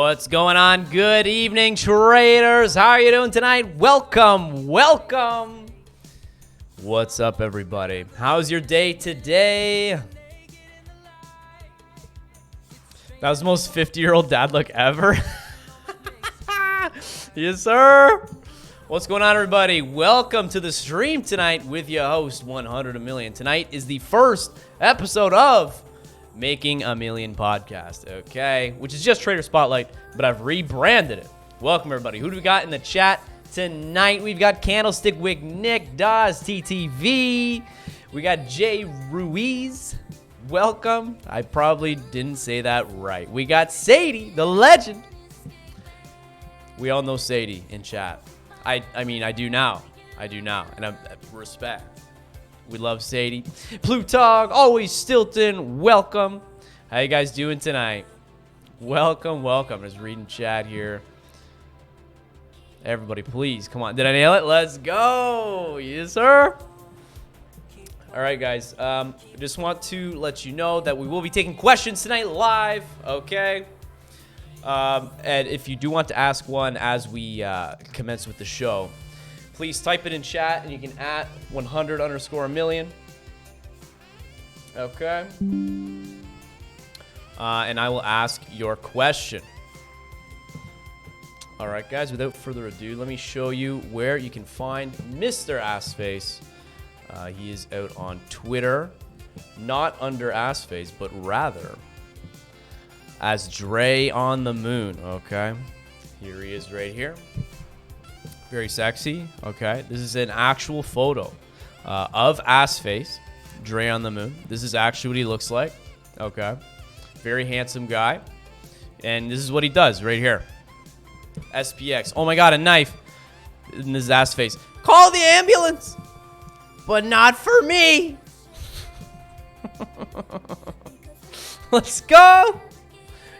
What's going on? Good evening, traders. How are you doing tonight? Welcome. What's up, everybody? How's your day today? That was the most 50-year-old dad look ever. Yes, sir. What's going on, everybody? Welcome to the stream tonight with your host, 100 Uhmillion. Tonight is the first episode of Making a Million podcast, okay? Which is just Trader Spotlight, but I've rebranded it. Welcome, everybody. Who do we got in the chat tonight? We've got Candlestick Wick Nick, Dawes, TTV. We got Jay Ruiz. Welcome. I probably didn't say that right. We got Sadie, the legend. We all know Sadie in chat. I mean, I do now. And I'm respect. We love Sadie. Plutog, always Stilton, welcome. How you guys doing tonight? Welcome. Just reading chat here. Everybody, please, come on. Did I nail it? Let's go. Yes, sir. All right, guys. Just want to let you know that we will be taking questions tonight live, okay? And if you do want to ask one as we commence with the show, please type it in chat, and you can @ 100_Uhmillion. Okay. And I will ask your question. All right, guys, without further ado, let me show you where you can find Mr. Assface. He is out on Twitter, not under Assface, but rather as Dre on the Moon, okay? Here he is right here. Very sexy, okay? This is an actual photo of Assface, Dre on the Moon. This is actually what he looks like, okay? Very handsome guy. And this is what he does right here. SPX. Oh my God, a knife. And this is Assface. Call the ambulance, but not for me. Let's go.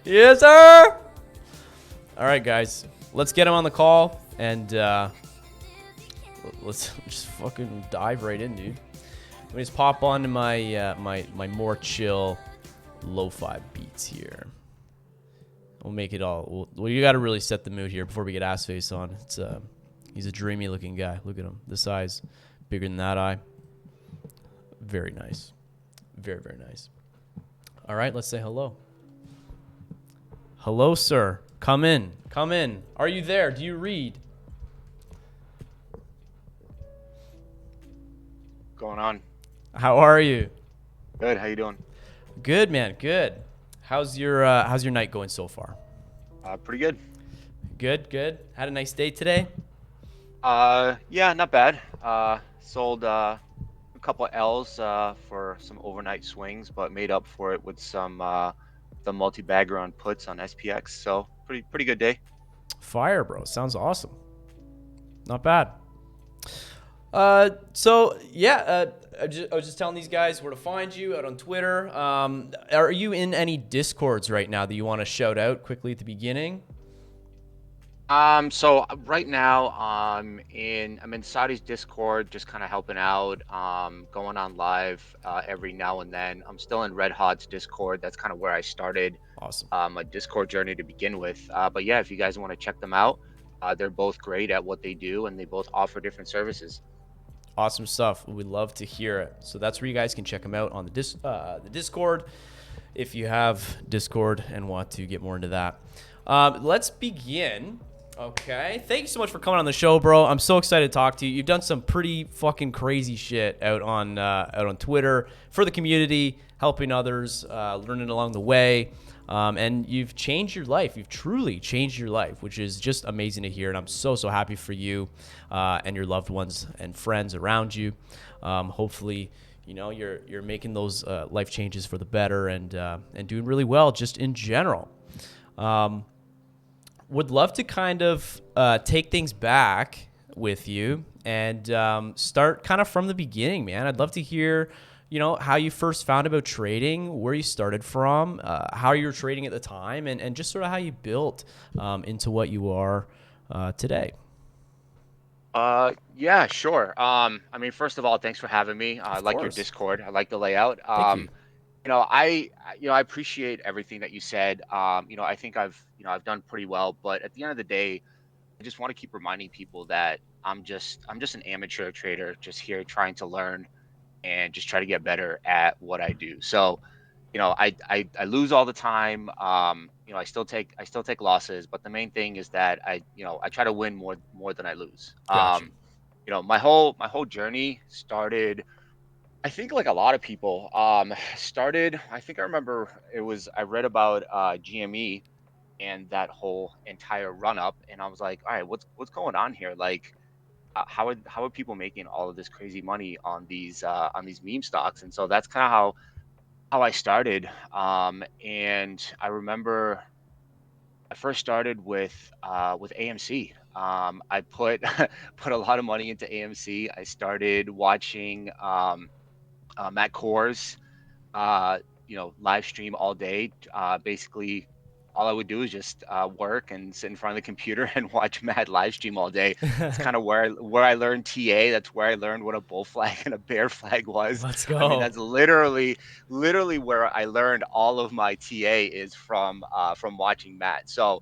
Yes, sir. All right, guys. Let's get him on the call. And let's just fucking dive right in, dude. Let me just pop on to my my more chill lo-fi beats here. We'll make it all. Well, you got to really set the mood here before we get Assface on. It's he's a dreamy looking guy. Look at him. The size bigger than that eye. Very nice. Very, very nice. All right, let's say hello. Hello, sir. Come in. Are you there? Do you read? Going on? How are you? Good. How you doing? Good, man. Good. How's your night going so far? Pretty good. Good. Had a nice day today? Yeah, not bad. Sold a couple L's for some overnight swings, but made up for it with some the multi-bagger on puts on SPX. So pretty good day. Fire, bro. Sounds awesome. Not bad. So yeah, I was just telling these guys where to find you out on Twitter. Are you in any Discords right now that you want to shout out quickly at the beginning? So right now I'm in Saudi's Discord, just kind of helping out, going on live every now and then. I'm still in Red Hot's Discord. That's kind of where I started. Awesome. My Discord journey to begin with. But yeah, if you guys want to check them out, they're both great at what they do, and they both offer different services. Awesome stuff. We'd love to hear it. So that's where you guys can check them out on the Discord if you have Discord and want to get more into that. Let's begin. Okay. Thank you so much for coming on the show, bro. I'm so excited to talk to you. You've done some pretty fucking crazy shit out on Twitter for the community, helping others, learning along the way. And you've changed your life. You've truly changed your life, which is just amazing to hear. And I'm so happy for you and your loved ones and friends around you. Hopefully, you know, you're making those life changes for the better and doing really well just in general. Would love to kind of take things back with you and start kind of from the beginning, man. I'd love to hear, you know, how you first found about trading, where you started from, how you were trading at the time, and just sort of how you built into what you are today. Yeah, sure. I mean, first of all, thanks for having me. I like your course. Discord. I like the layout. Thank you. You know, I appreciate everything that you said. I think I've done pretty well, but at the end of the day, I just want to keep reminding people that I'm just an amateur trader, just here trying to learn and just try to get better at what I do. So, I lose all the time. I still take losses, but the main thing is that I try to win more than I lose. Gotcha. My whole journey started, I think, like a lot of people, started. I think I remember I read about GME and that whole entire run up, and I was like, all right, what's going on here? Like, how are people making all of this crazy money on these meme stocks? And so that's kind of how I started. And I remember I first started with AMC. I put put a lot of money into AMC. I started watching Matt Kors, uh, live stream all day. Basically, all I would do is just work and sit in front of the computer and watch Mad live stream all day. It's kind of where I learned TA. That's where I learned what a bull flag and a bear flag was. Let's I mean, go. that's literally where I learned all of my TA is from watching Matt. So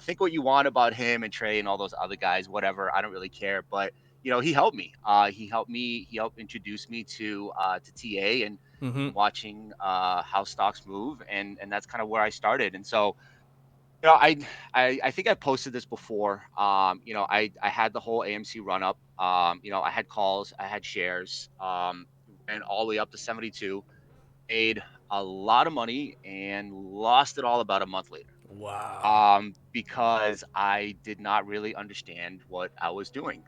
think what you want about him and Trey and all those other guys, whatever. I don't really care, but he helped me. He helped introduce me to TA Hmm. and watching how stocks move, and that's kind of where I started. And so, you know, I I think I posted this before. I had the whole AMC run up. I had calls, I had shares, and all the way up to 72. Made a lot of money and lost it all about a month later. Wow. Because I did not really understand what I was doing.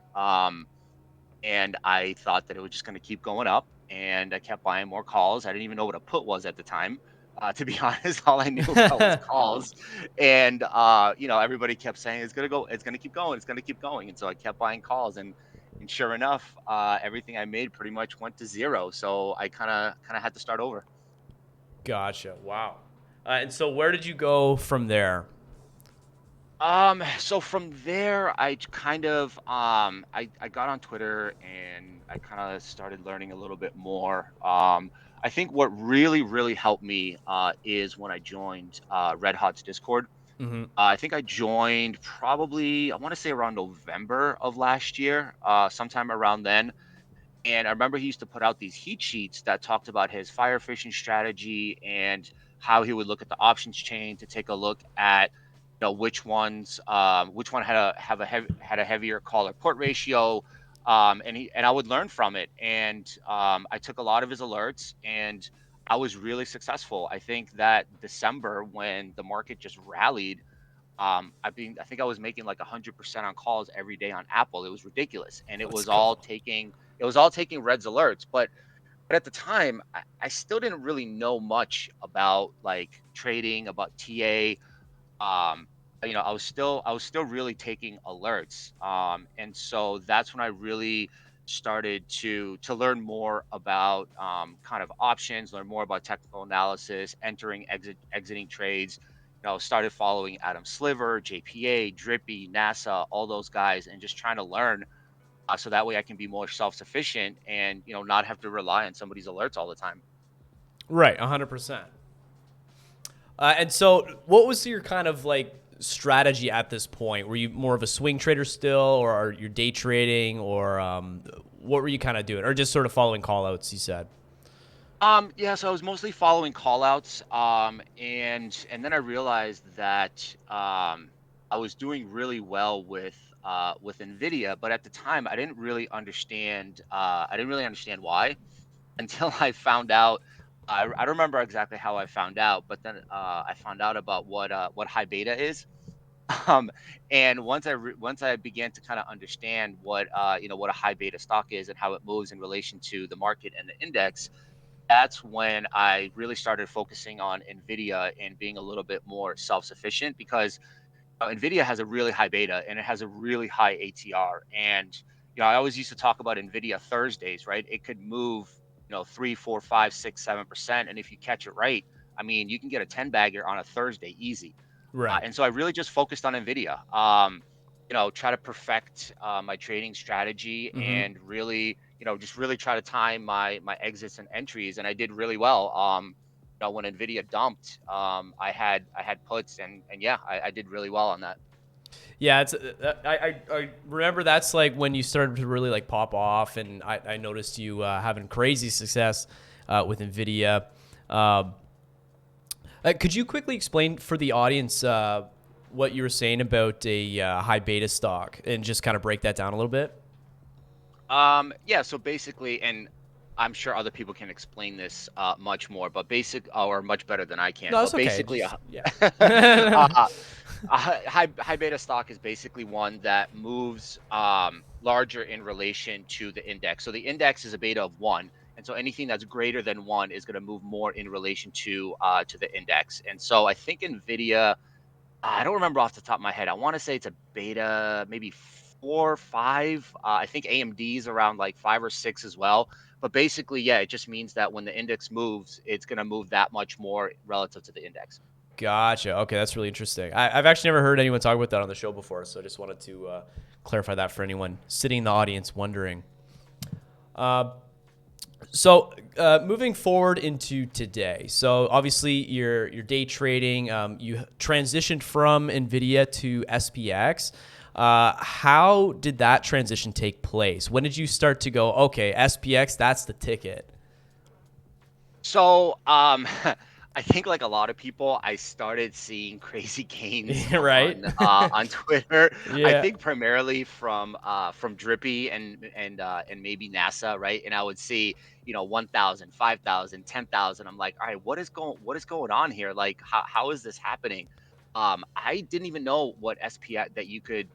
And I thought that it was just going to keep going up. And I kept buying more calls. I didn't even know what a put was at the time. To be honest, all I knew about was calls. And everybody kept saying it's gonna go, it's gonna keep going, it's gonna keep going. And so I kept buying calls, and sure enough, everything I made pretty much went to zero. So I kind of had to start over. Gotcha. Wow. And so where did you go from there? So from there, I got on Twitter and I kind of started learning a little bit more. I think what really helped me is when I joined Red Hot's Discord. Hmm. I think I joined probably, I want to say, around November of last year, sometime around then. And I remember he used to put out these heat sheets that talked about his fire fishing strategy and how he would look at the options chain to take a look at which one had a heavier call or put ratio. And I would learn from it. And I took a lot of his alerts, and I was really successful. I think that December, when the market just rallied, I think I was making like 100% on calls every day on Apple. It was ridiculous, and Let's go. it was all taking Reds alerts. But at the time, I still didn't really know much about like trading, about TA. um I was still really taking alerts, and so that's when I really started to learn more about kind of options, learn more about technical analysis, exiting trades. Started following Adam Sliver, JPA, Drippy, NASA, all those guys, and just trying to learn, so that way I can be more self-sufficient and not have to rely on somebody's alerts all the time. Right. 100%. And so what was your kind of like strategy at this point? Were you more of a swing trader still, or are you day trading, or what were you kind of doing, or just sort of following call outs, you said? Yeah, so I was mostly following call outs. And then I realized that I was doing really well with Nvidia, but at the time I didn't really understand why until I found out. I don't remember exactly how I found out, but then I found out about what high beta is. Um, and once I began to kind of understand what a high beta stock is and how it moves in relation to the market and the index, that's when I really started focusing on Nvidia and being a little bit more self-sufficient, because Nvidia has a really high beta and it has a really high ATR. And I always used to talk about Nvidia Thursdays, right? It could move 3, 4, 5, 6, 7%, and if you catch it right, I mean, you can get a 10 bagger on a Thursday easy. Right. And so I really just focused on Nvidia. Try to perfect my trading strategy, Mm-hmm. and really, just really try to time my exits and entries, and I did really well. when Nvidia dumped, I had puts, and yeah, I did really well on that. Yeah, it's I remember that's like when you started to really like pop off, and I noticed you having crazy success with Nvidia. Um, could you quickly explain for the audience what you were saying about a high beta stock, and just kind of break that down a little bit? Yeah, so basically, and I'm sure other people can explain this much more, but or much better than I can. No, it's But okay. basically, Just yeah. uh, high beta stock is basically one that moves larger in relation to the index. So the index is a beta of one, and so anything that's greater than one is going to move more in relation to the index. And so I think Nvidia, I don't remember off the top of my head. I want to say it's a beta, maybe 4, 5. I think AMD's around like 5 or 6 as well. But basically, yeah, it just means that when the index moves, it's going to move that much more relative to the index. Gotcha. Okay, that's really interesting. I've actually never heard anyone talk about that on the show before, so I just wanted to clarify that for anyone sitting in the audience wondering. Uh, So moving forward into today, so obviously you're day trading. You transitioned from Nvidia to SPX. How did that transition take place? When did you start to go, okay, SPX, that's the ticket? So, I think like a lot of people, I started seeing crazy gains Right? on Twitter. I Yeah. think primarily from Drippy and maybe NASA, right? And I would see, 1,000, 5,000, 10,000. I'm like, all right, what is going on here? Like, how is this happening? I didn't even know what SPX that you could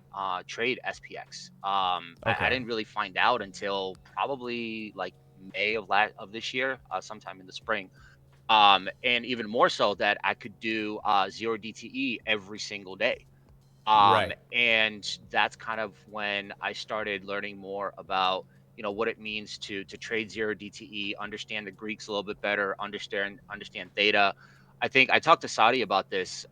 trade SPX. I Okay. didn't really find out until probably like May of this year, sometime in the spring. And even more so that I could do zero DTE every single day. Right. And that's kind of when I started learning more about what it means to trade zero DTE, understand the Greeks a little bit better, understand theta. I think I talked to Saudi about this.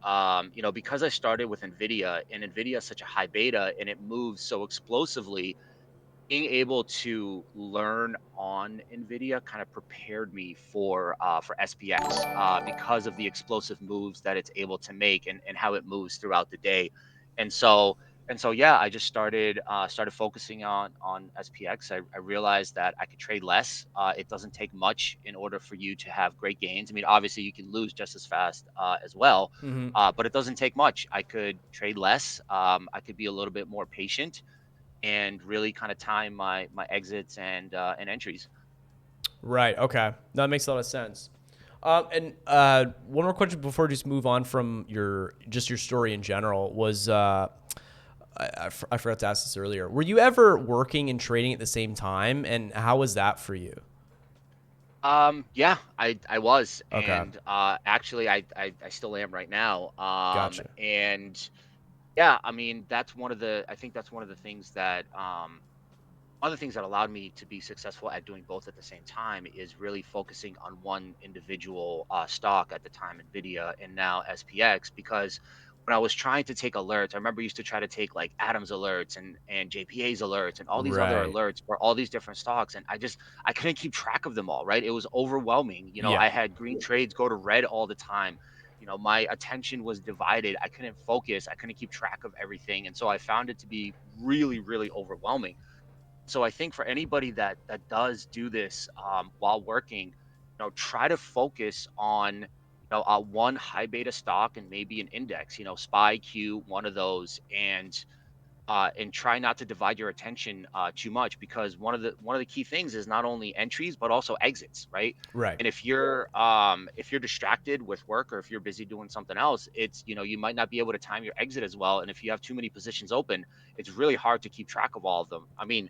Because I started with Nvidia, and Nvidia is such a high beta and it moves so explosively, being able to learn on NVIDIA kind of prepared me for SPX, because of the explosive moves that it's able to make, and how it moves throughout the day. And so yeah, I just started focusing on SPX. I realized that I could trade less. It doesn't take much in order for you to have great gains. I mean, obviously you can lose just as fast as well, Hmm. but it doesn't take much. I could trade less. I could be a little bit more patient and really kind of time my exits and entries. Right. Okay. That makes a lot of sense. And one more question before we just move on from your story in general was I forgot to ask this earlier. Were you ever working and trading at the same time, and how was that for you? Yeah, I was, Okay. and actually I still am right now. Gotcha. And yeah, I mean I think that's one of the things that allowed me to be successful at doing both at the same time is really focusing on one individual stock at the time, Nvidia, and now SPX. Because when I was trying to take alerts, I remember I used to try to take like Adams alerts and JPA's alerts and all these other Right. alerts for all these different stocks, and I couldn't keep track of them all. Right, it was overwhelming. Yeah. I had green trades go to red all the time. My attention was divided. I couldn't focus. I couldn't keep track of everything, and so I found it to be really, really overwhelming. So I think for anybody that does do this while working, try to focus on one high beta stock and maybe an index. SPY Q, one of those, and try not to divide your attention too much, because one of the key things is not only entries but also exits, right? Right. And if you're distracted with work, or if you're busy doing something else, it's you might not be able to time your exit as well. And if you have too many positions open, it's really hard to keep track of all of them. I mean,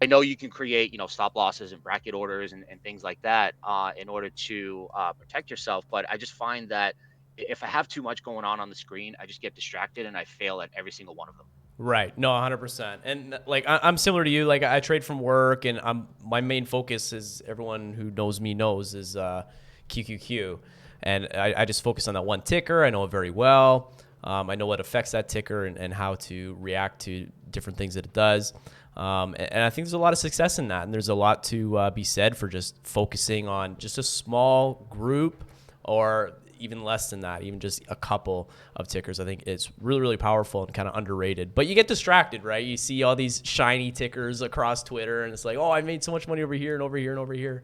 I know you can create, stop losses and bracket orders and things like that in order to protect yourself. But I just find that if I have too much going on the screen, I just get distracted and I fail at every single one of them. Right. No, 100%. And like I'm similar to you. Like I trade from work, and my main focus is everyone who knows me knows is QQQ, and I just focus on that one ticker. I know it very well. I know what affects that ticker, and how to react to different things that it does. And I think there's a lot of success in that, and there's a lot to be said for just focusing on just a small group or even less than that, even just a couple of tickers. I think it's really, really powerful and kind of underrated. But you get distracted, right? You see all these shiny tickers across Twitter, and it's like, oh, I made so much money over here and over here and over here.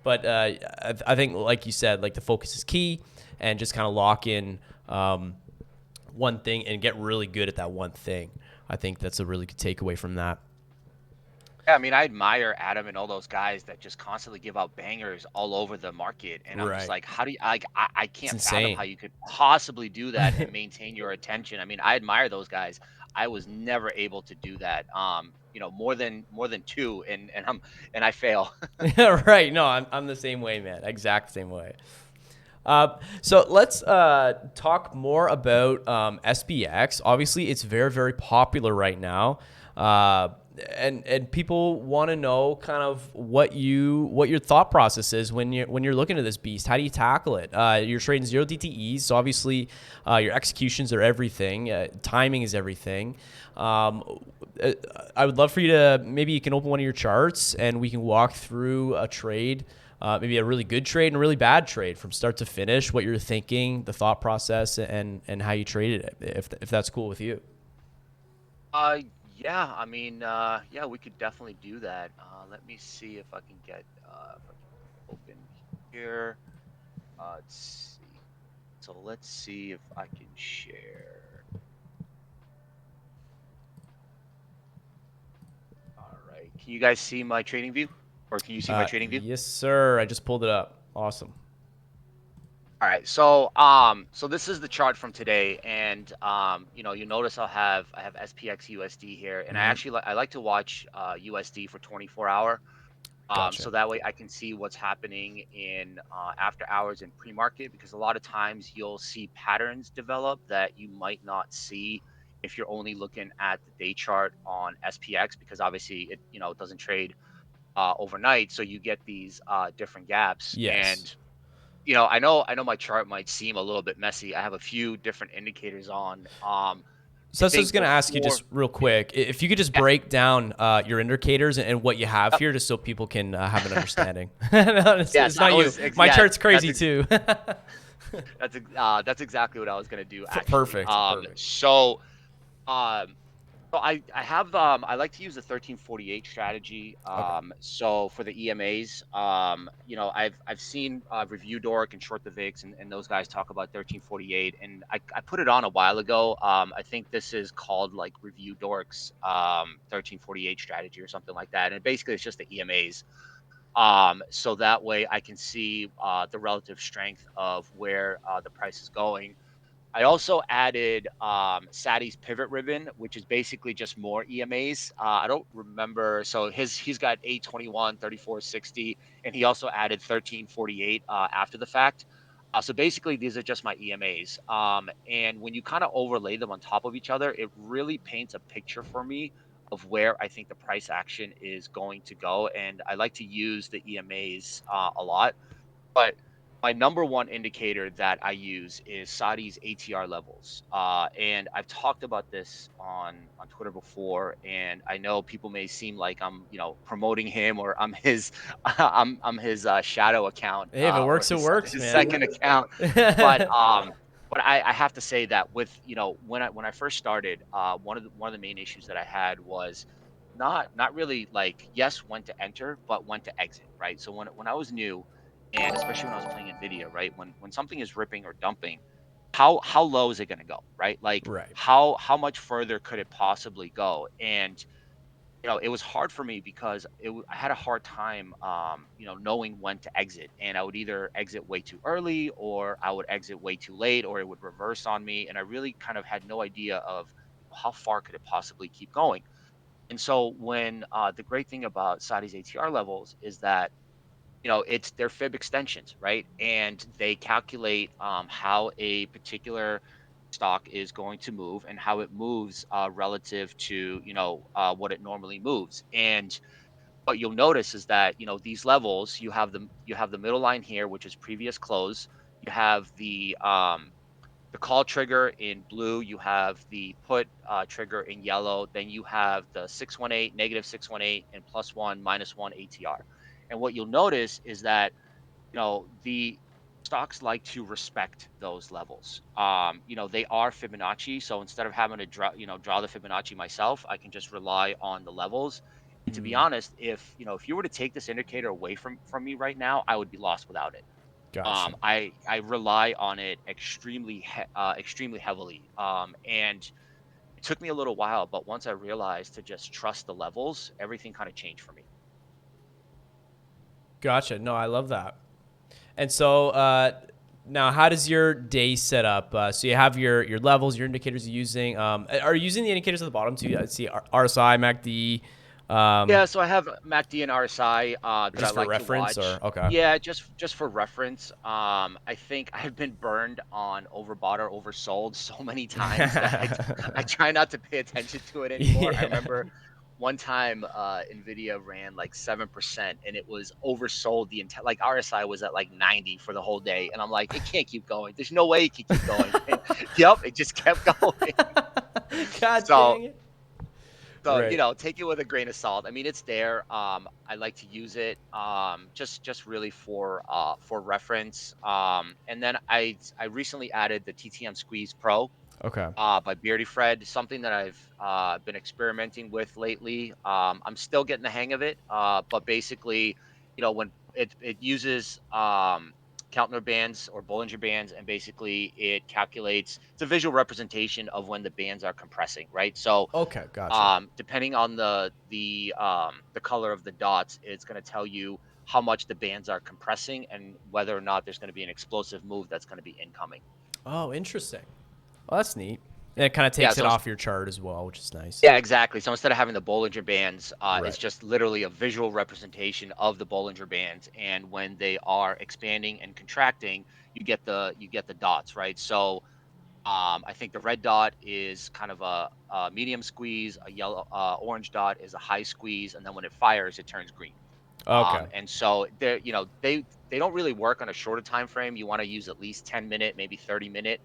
But I think, like you said, like the focus is key, and just kind of lock in one thing and get really good at that one thing. I think that's a really good takeaway from that. Yeah, I mean, I admire Adam and all those guys that just constantly give out bangers all over the market, and I'm just Right. like, how do you? I It's can't fathom how insane. you could possibly do that and maintain your attention. I mean, I admire those guys. I was never able to do that. More than two, and I fail. Right. No, I'm the same way, man. Exact same way. So let's talk more about SPX. Obviously, it's very, very popular right now, and people want to know kind of what your thought process is when you're looking at this beast. How do you tackle it? You're trading zero DTEs, so obviously your executions are everything. Timing is everything. I would love for you to maybe you can open one of your charts and we can walk through a trade, maybe a really good trade and a really bad trade from start to finish, what you're thinking, the thought process, and how you traded it, if that's cool with you. Yeah, I mean, yeah, we could definitely do that. Let me see if I can get if I can open here. Let's see. So let's see if I can share. All right. Can you guys see my trading view? Or can you see my trading view? Yes, sir. I just pulled it up. Awesome. All right. So this is the chart from today, and you notice I have SPX USD here, and Hmm. I like to watch USD for 24-hour. Gotcha. So that way I can see what's happening in after hours in pre-market, because a lot of times you'll see patterns develop that you might not see if you're only looking at the day chart on SPX, because obviously it doesn't trade overnight, so you get these different gaps. Yes. And I know my chart might seem a little bit messy. I have a few different indicators on. So I that's what I was think going to ask you before, just real quick. If you could just yeah, break down your indicators and what you have yep, here, just so people can have an understanding. No, it's yes, not you. My yeah, chart's crazy too. that's exactly what I was gonna do actually. Perfect. Perfect. Um, so I have I like to use the 1348 strategy. Okay. So for the EMAs, I've seen Review Dork and Short the VIX, and those guys talk about 1348, and I put it on a while ago. I think this is called like Review Dork's 1348 strategy or something like that, and basically it's just the EMAs. So that way I can see the relative strength of where the price is going. I also added Sadi's pivot ribbon, which is basically just more EMAs. I don't remember. So he's got 821, 3460, and he also added 1348 after the fact. So basically, these are just my EMAs. And when you kind of overlay them on top of each other, it really paints a picture for me of where I think the price action is going to go. And I like to use the EMAs a lot. But my number one indicator that I use is Saudi's ATR levels. And I've talked about this on Twitter before, and I know people may seem like I'm, promoting him, or I'm his I'm his shadow account, Hey, if it or works, it his works, his man. second account. But I have to say that with when I first started, one of the main issues that I had was not really like, yes, when to enter, but when to exit, right? So when I was new, and especially when I was playing Nvidia, right? When something is ripping or dumping, how low is it going to go, right? Like Right. how much further could it possibly go? And it was hard for me because I had a hard time, knowing when to exit, and I would either exit way too early, or I would exit way too late, or it would reverse on me, and I really kind of had no idea of how far could it possibly keep going. And so when the great thing about Saudi's ATR levels is that it's their fib extensions, right? And they calculate how a particular stock is going to move and how it moves relative to what it normally moves. And what you'll notice is that these levels, you have the middle line here, which is previous close. You have the call trigger in blue, you have the put trigger in yellow, then you have the 618, negative 618, and +1, -1 ATR. And what you'll notice is that the stocks like to respect those levels. They are Fibonacci, so instead of having to draw the Fibonacci myself, I can just rely on the levels. And to be Mm, honest, if you were to take this indicator away from me right now, I would be lost without it. gotcha. I rely on it extremely heavily. And it took me a little while, but once I realized to just trust the levels, everything kind of changed for me. Gotcha. No, I love that. And so now, how does your day set up? So you have your levels, your indicators you're using. Are you using the indicators at the bottom too? I see RSI, MACD, um, Yeah, so I have MACD and RSI that I just for like to reference, watch. or okay. Yeah, just for reference. I think I've been burned on overbought or oversold so many times that I try not to pay attention to it anymore. I Yeah. remember one time Nvidia ran like 7% and it was oversold the entire like RSI was at like 90 for the whole day. And I'm like, it can't keep going. There's no way it can keep going. And yep, it just kept going. God So dang it. so, Right. take it with a grain of salt. I mean, it's there. I like to use it just really for reference. And then I recently added the TTM Squeeze Pro Okay. by Beardy Fred, something that I've been experimenting with lately. I'm still getting the hang of it, but basically, when it uses Keltner bands or Bollinger bands, and basically it calculates. It's a visual representation of when the bands are compressing, right? So Okay. Gotcha. depending on the color of the dots, it's going to tell you how much the bands are compressing and whether or not there's going to be an explosive move that's going to be incoming. Oh, interesting. Well, that's neat. And it kind of Yeah, takes it so off your chart as well, which is nice. yeah, exactly. So instead of having the Bollinger Bands, it's Right. just literally a visual representation of the Bollinger Bands, and when they are expanding and contracting, you get the dots, right? So I think the red dot is kind of a medium squeeze, a yellow, orange dot is a high squeeze, and then when it fires, it turns green. Okay. And so they don't really work on a shorter time frame. You want to use at least 10-minute, maybe 30-minute,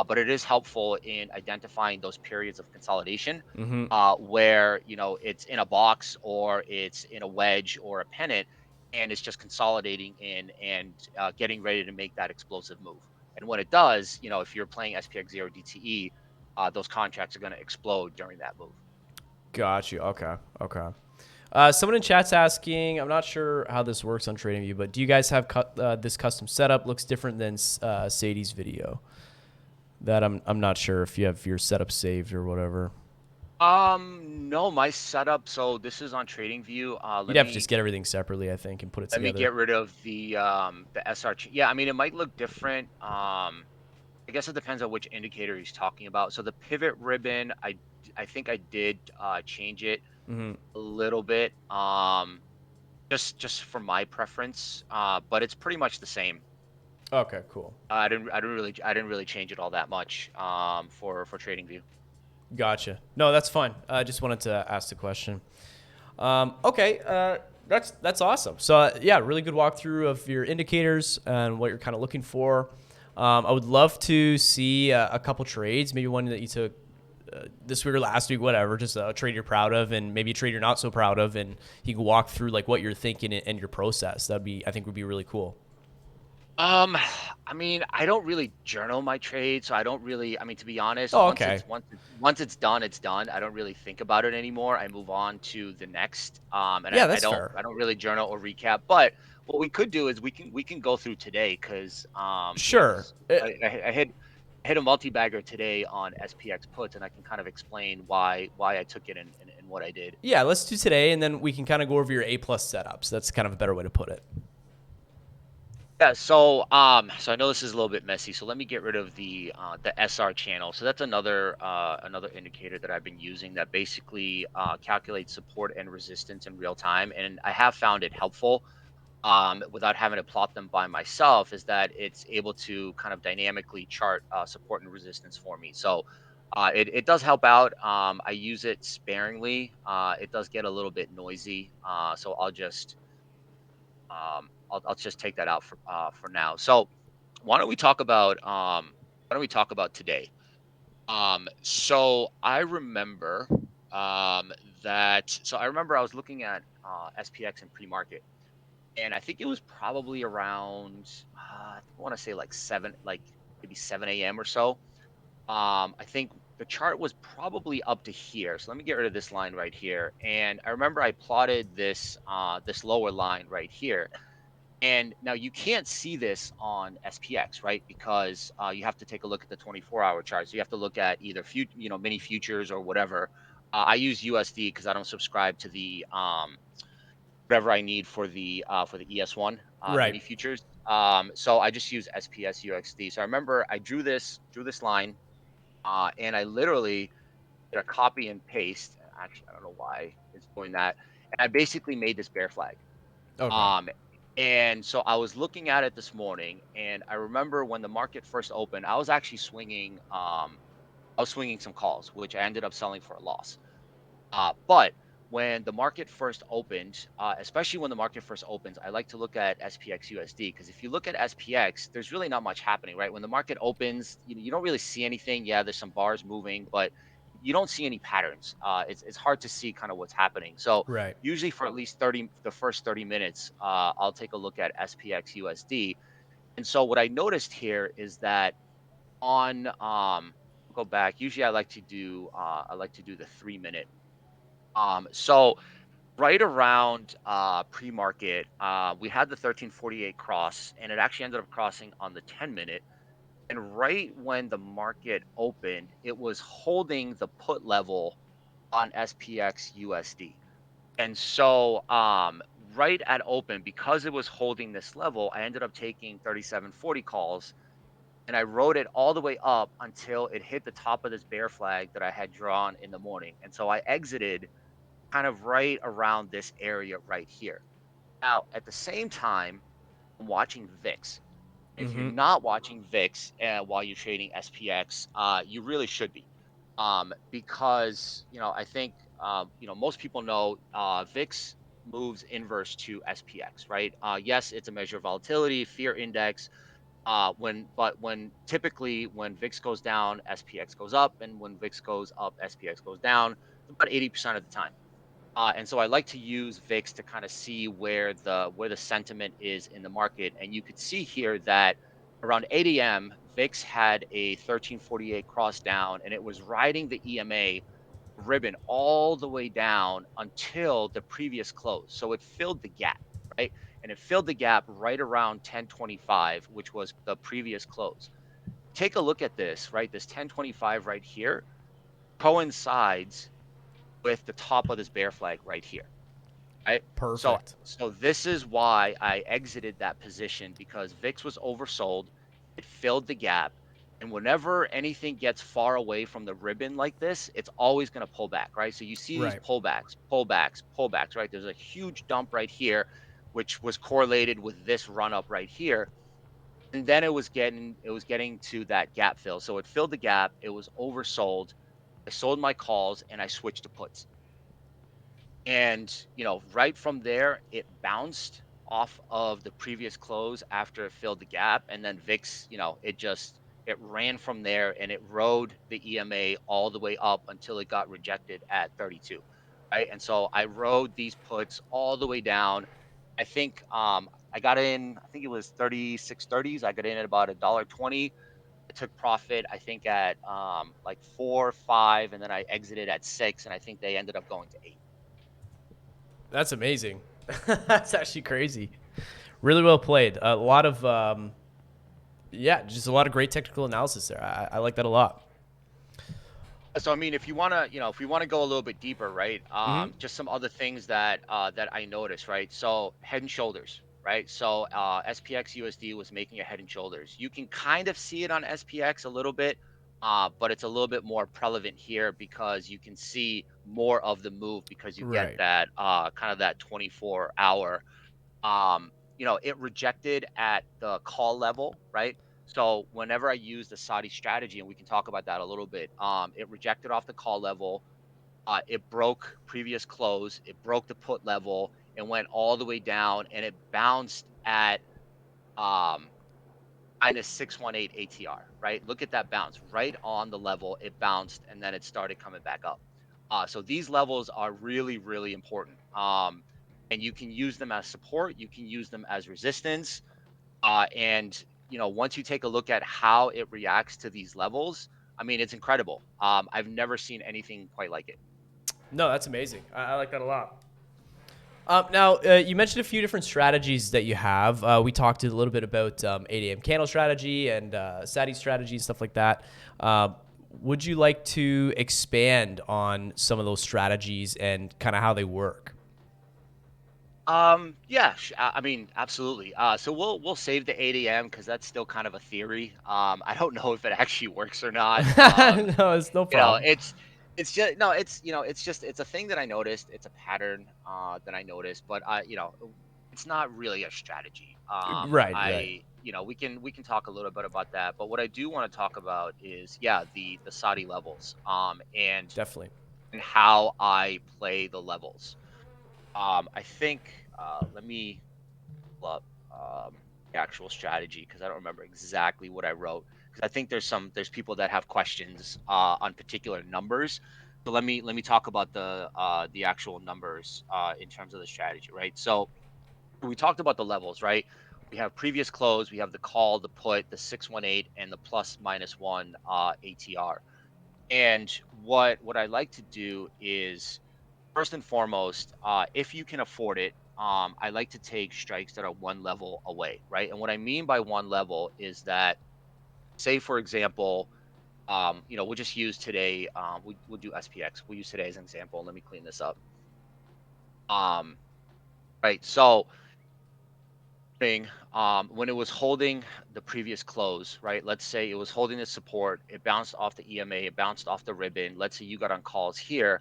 but it is helpful in identifying those periods of consolidation Mm-hmm. where it's in a box or it's in a wedge or a pennant, and it's just consolidating in and getting ready to make that explosive move. And when it does, if you're playing SPX0 DTE, those contracts are going to explode during that move. Got you. Okay. Okay. Someone in chat's asking, I'm not sure how this works on TradingView, but do you guys have this custom setup? Looks different than Sadie's video. That I'm not sure if you have your setup saved or whatever. No, my setup. So this is on TradingView. You'd have to just get everything separately, I think, and put it Let me together. get rid of the SR. Yeah, I mean it might look different. I guess it depends on which indicator he's talking about. So the pivot ribbon, I think I did change it Mm-hmm. a little bit. Just for my preference. But it's pretty much the same. Okay. Cool. I didn't really change it all that much. For TradingView. Gotcha. No, that's fine. I just wanted to ask the question. Okay, that's awesome. So yeah, really good walkthrough of your indicators and what you're kind of looking for. I would love to see a couple trades, maybe one that you took this week or last week, whatever. Just a trade you're proud of, and maybe a trade you're not so proud of, and you can walk through like what you're thinking and your process. That'd be, I think, would be really cool. Um, I mean, I don't really journal my trade, so I don't really. I mean, to be honest, Oh, once okay. it's once it's once it's done, it's done. I don't really think about it anymore. I move on to the next. And I, Yeah, I that's don't fair. I don't really journal or recap. But what we could do is we can go through today because Sure. because I hit a multi bagger today on SPX puts, and I can kind of explain why I took it and what I did. Yeah, let's do today, and then we can kind of go over your A plus setups. That's kind of a better way to put it. Yeah, so I know this is a little bit messy, so let me get rid of the SR channel. So that's another indicator that I've been using that basically calculates support and resistance in real time, and I have found it helpful without having to plot them by myself. Is that it's able to kind of dynamically chart support and resistance for me. So it does help out. I use it sparingly. It does get a little bit noisy, so I'll just take that out for now. So why don't we talk about today? So I remember I remember I was looking at SPX in pre-market, and I think it was probably around, I think I want to say like maybe 7 a.m. or so. I think the chart was probably up to here. So let me get rid of this line right here. And I remember I plotted this lower line right here. And now you can't see this on SPX, right? Because you have to take a look at the 24-hour chart. So you have to look at either mini futures or whatever. I use USD because I don't subscribe to the whatever I need for the ES1 Right. mini futures. So I just use SPS UXD. So I remember I drew this line, and I literally did a copy and paste. Actually, I don't know why it's doing that. And I basically made this bear flag. Okay. Um, and so I was looking at it this morning, and I remember when the market first opened, I was actually swinging. I was swinging some calls, which I ended up selling for a loss. But when the market first opened, especially when the market first opens, I like to look at SPX USD because if you look at SPX, there's really not much happening, right? When the market opens, you don't really see anything. Yeah, there's some bars moving, but you don't see any patterns. It's hard to see kind of what's happening. So Right. usually for at least the first 30 minutes, I'll take a look at SPX USD. And so what I noticed here is that on go back. Usually I like to do the 3 minute. So right around pre-market, we had the 1348 cross, and it actually ended up crossing on the 10 minute. And right when the market opened, it was holding the put level on SPX USD. And so right at open, because it was holding this level, I ended up taking 3740 calls, and I rode it all the way up until it hit the top of this bear flag that I had drawn in the morning. And so I exited kind of right around this area right here. Now, at the same time, I'm watching VIX. If you're Mm-hmm. not watching VIX while you're trading SPX, you really should be, because I think most people know VIX moves inverse to SPX, right? Yes, it's a measure of volatility, fear index. When typically when VIX goes down, SPX goes up, and when VIX goes up, SPX goes down. About 80% of the time. And so I like to use VIX to kind of see where the sentiment is in the market. And you could see here that around 8 a.m., VIX had a 1348 cross down, and it was riding the EMA ribbon all the way down until the previous close. So it filled the gap, right? And it filled the gap right around 1025, which was the previous close. Take a look at this, right? This 1025 right here coincides with the top of this bear flag right here, right? So Perfect. so this is why I exited that position because VIX was oversold. It filled the gap. And whenever anything gets far away from the ribbon like this, it's always going to pull back, right? So you see these Right. pullbacks, pullbacks, pullbacks, right? There's a huge dump right here, which was correlated with this run up right here. And then it was getting to that gap fill. So it filled the gap, it was oversold. I sold my calls and I switched to puts. And, right from there, it bounced off of the previous close after it filled the gap. And then VIX, it ran from there and it rode the EMA all the way up until it got rejected at 32. Right. And so I rode these puts all the way down. I think I got in, I think it was 36.30s. I got in at about a dollar 20. I took profit, I think at like 4, 5, and then I exited at 6. And I think they ended up going to 8. That's amazing. That's actually crazy. Really well played. A lot of, yeah, just a lot of great technical analysis there. I like that a lot. So I mean, if we wanna go a little bit deeper, right? Mm-hmm. Just some other things that I noticed, right? So head and shoulders, right? So SPX USD was making a head and shoulders. You can kind of see it on SPX a little bit, but it's a little bit more prevalent here because you can see more of the move because you get Right. that kind of that 24-hour. It rejected at the call level, right? So whenever I use the Saudi strategy, and we can talk about that a little bit, it rejected off the call level. It broke previous close. It broke the put level and went all the way down, and it bounced at um, minus 618 ATR. Right? Look at that bounce right on the level. It bounced, and then it started coming back up. So these levels are really, really important. and you can use them as support. You can use them as resistance. And once you take a look at how it reacts to these levels, I mean, it's incredible. I've never seen anything quite like it. No, that's amazing. I like that a lot. Now, you mentioned a few different strategies that you have. We talked a little bit about 8 a.m. candle strategy and SATI strategy, stuff like that. Would you like to expand on some of those strategies and kind of how they work? Yeah, I mean, absolutely. So we'll save the 8 a.m. because that's still kind of a theory. I don't know if it actually works or not. No, it's no You know, problem. it's just no, it's just it's a thing that I noticed. It's a pattern that I noticed, but it's not really a strategy. Right, right. We can talk a little bit about that, but what I do want to talk about is the Saudi levels Definitely. and how I play the levels. I think let me pull up the actual strategy because I don't remember exactly what I wrote because I think there's people that have questions on particular numbers. So let me talk about the actual numbers in terms of the strategy, right? So we talked about the levels, right? We have previous close, we have the call, the put, the 618, and the plus minus one ATR. And what I like to do is first and foremost, if you can afford it, I like to take strikes that are one level away, right? And what I mean by one level is that, say, for example, we'll just use today. We'll do SPX. We'll use today as an example. Let me clean this up. Um, right. So, when it was holding the previous close, right? Let's say it was holding the support. It bounced off the EMA. It bounced off the ribbon. Let's say you got on calls here,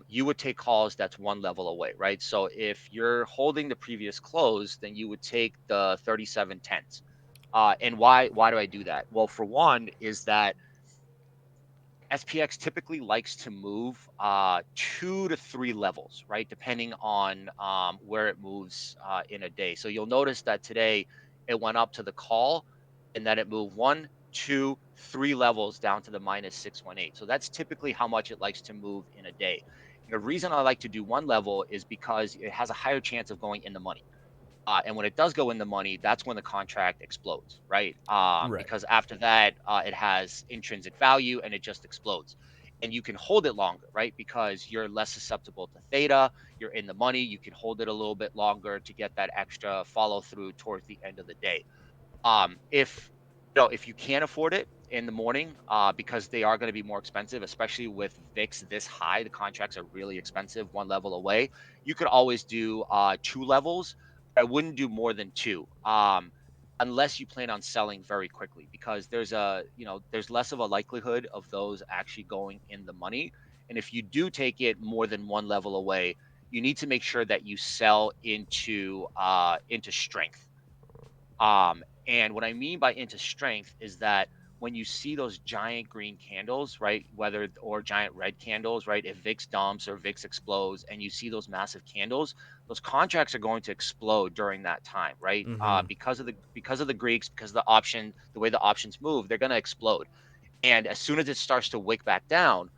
you would take calls that's one level away, right? So if you're holding the previous close, then you would take the 37 tens. And why do I do that? Well, for one, is that SPX typically likes to move 2 to 3 levels, right? Depending on where it moves in a day. So you'll notice that today it went up to the call and then it moved 1, 2, 3 levels down to the minus 618. So that's typically how much it likes to move in a day. And the reason I like to do one level is because it has a higher chance of going in the money. And when it does go in the money, that's when the contract explodes, right? Right. Because after that, it has intrinsic value and it just explodes. And you can hold it longer, right? Because you're less susceptible to theta. You're in the money. You can hold it a little bit longer to get that extra follow through towards the end of the day. If if you can't afford it in the morning, because they are going to be more expensive, especially with VIX this high, the contracts are really expensive, one level away. You could always do 2 levels. I wouldn't do more than two, unless you plan on selling very quickly, because there's less of a likelihood of those actually going in the money. And if you do take it more than one level away, you need to make sure that you sell into strength. And what I mean by into strength is that when you see those giant green candles, right, whether or giant red candles, right, if VIX dumps or VIX explodes, and you see those massive candles, those contracts are going to explode during that time, right? Mm-hmm. Because of the Greeks, because of the option, the way the options move, they're going to explode. And as soon as it starts to wick back down,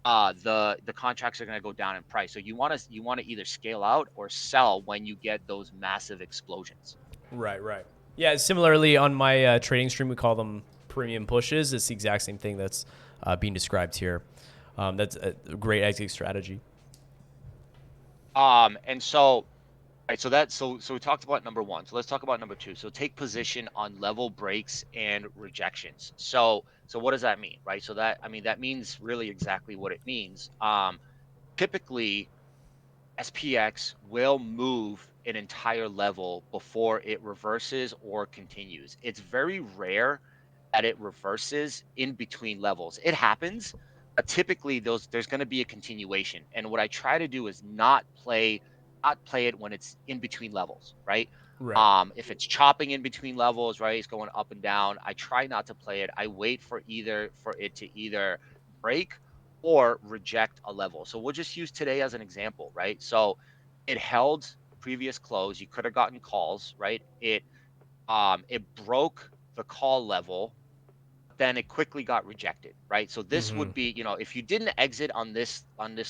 the contracts are going to go down in price. So you want to either scale out or sell when you get those massive explosions. Right, right. Yeah, similarly on my trading stream, we call them premium pushes. It's the exact same thing that's being described here. That's a great exit strategy. And so right, so we talked about number one. So let's talk about number two. So take position on level breaks and rejections. So what does that mean, right? So that means really exactly what it means. Typically SPX will move an entire level before it reverses or continues. It's very rare that it reverses in between levels. It happens, but typically there's going to be a continuation. And what I try to do is not play it when it's in between levels, right? Right. If it's chopping in between levels, right, it's going up and down. I try not to play it. I wait for it to either break or reject a level. So we'll just use today as an example, right? So it held the previous close. You could have gotten calls, right? It broke the call level, then it quickly got rejected, right? So this Mm-hmm. would be, if you didn't exit on this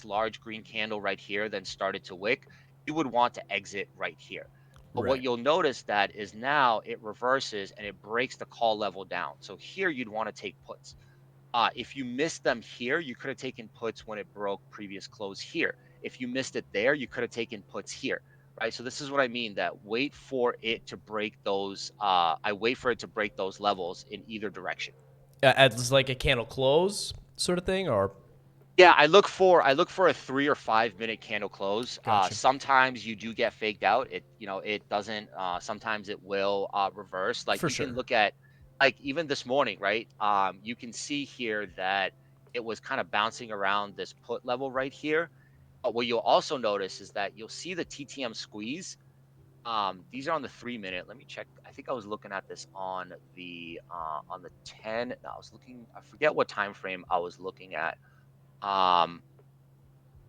large green candle right here, then started to wick, you would want to exit right here. But what Right. you'll notice that is now it reverses and it breaks the call level down. So here you'd want to take puts. If you missed them here, you could have taken puts when it broke previous close here. If you missed it there, you could have taken puts here, right? So this is what I mean that wait for it to break those. I wait for it to break those levels in either direction. As like a candle close sort of thing, or Yeah, I look for a 3 or 5 minute candle close. gotcha. Sometimes you do get faked out. It doesn't. Sometimes it will reverse. Like For you can sure. look at, like even this morning, right? You can see here that it was kind of bouncing around this put level right here. But what you'll also notice is that you'll see the TTM squeeze. These are on the 3 minute. Let me check. I think I was looking at this on the 10. No, I was looking. I forget what time frame I was looking at. Um,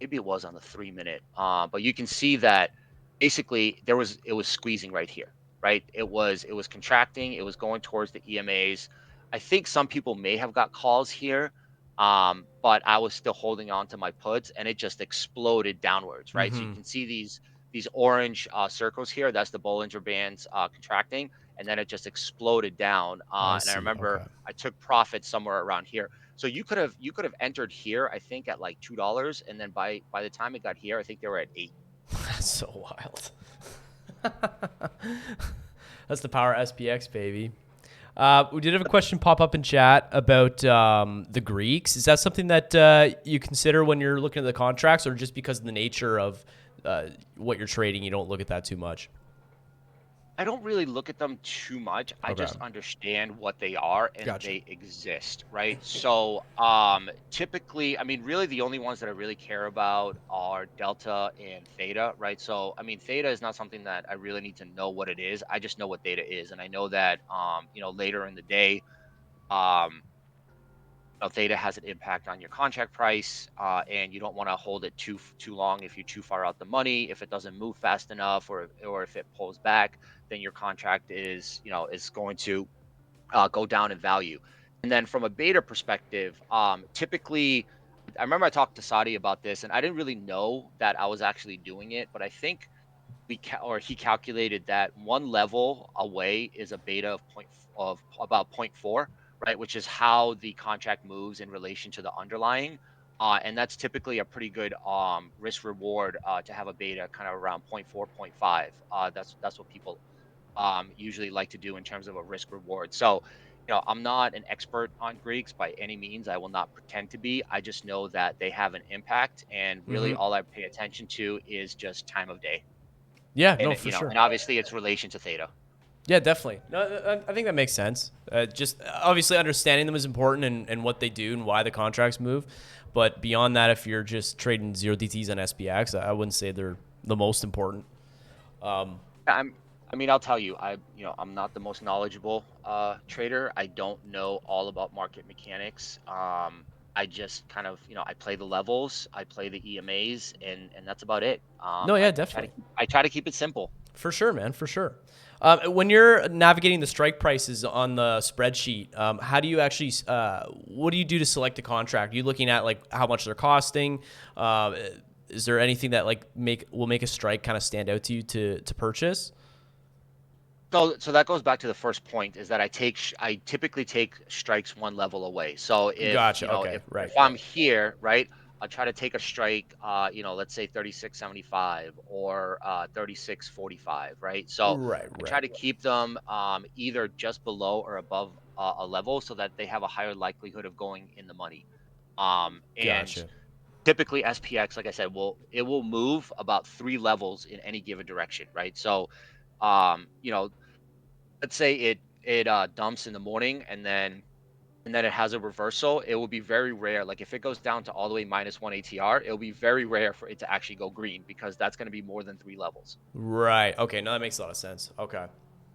Maybe it was on the 3 minute. But you can see that basically it was squeezing right here, right? It was contracting, it was going towards the EMAs. I think some people may have got calls here. But I was still holding on to my puts and it just exploded downwards, right? So you Mm-hmm. can see these orange circles here. That's the Bollinger Bands contracting, and then it just exploded down. I And I see. remember Okay. I took profit somewhere around here. So you could have entered here, I think, at like $2, and then by the time it got here, I think they were at 8. That's so wild. That's the power of SPX, baby. We did have a question pop up in chat about the Greeks. Is that something that you consider when you're looking at the contracts, or just because of the nature of what you're trading, you don't look at that too much? I don't really look at them too much. I Okay. just understand what they are and Gotcha. they exist, right? So, typically, I mean, really the only ones that I really care about are delta and theta, right? So, I mean, theta is not something that I really need to know what it is. I just know what theta is, and I know that, later in the day, um, theta has an impact on your contract price, and you don't want to hold it too long if you're too far out the money. If it doesn't move fast enough, or if it pulls back, then your contract is going to go down in value. And then from a beta perspective, typically, I remember I talked to Saudi about this, and I didn't really know that I was actually doing it, but I think he calculated that one level away is a beta of about point 0.4, right? Which is how the contract moves in relation to the underlying. And that's typically a pretty good risk reward to have a beta kind of around point 0.4, point 0.5. That's what people usually like to do in terms of a risk reward. So, I'm not an expert on Greeks by any means. I will not pretend to be. I just know that they have an impact, and really Mm-hmm. all I pay attention to is just time of day, Yeah. and No, for sure. and obviously its relation to theta. Yeah, definitely. No, I think that makes sense. Just obviously understanding them is important, and what they do and why the contracts move. But beyond that, if you're just trading zero DTs on SPX, I wouldn't say they're the most important. Um, I'm I mean, I'll tell you, I'm not the most knowledgeable trader. I don't know all about market mechanics. I just kind of, I play the levels, I play the EMAs, and that's about it. no, yeah, definitely. I try to keep it simple. For sure, man, for sure. When you're navigating the strike prices on the spreadsheet, how do you actually? What do you do to select a contract? Are you looking at like how much they're costing? Uh, is there anything that like will make a strike kind of stand out to you to purchase? So that goes back to the first point, is that I typically take strikes one level away. So if, Gotcha. Okay. if Right. I'm Right. here, right, I'll try to take a strike, let's say 36.75 or 36.45, right? So Right. I try Right. to keep them either just below or above a level so that they have a higher likelihood of going in the money. And Gotcha. typically SPX, like I said, will move about 3 levels in any given direction, right? So um, you know, let's say it dumps in the morning, and then it has a reversal. It will be very rare. Like if it goes down to all the way -1 ATR, it'll be very rare for it to actually go green because that's going to be more than 3 levels. Right. Okay. No, that makes a lot of sense. Okay.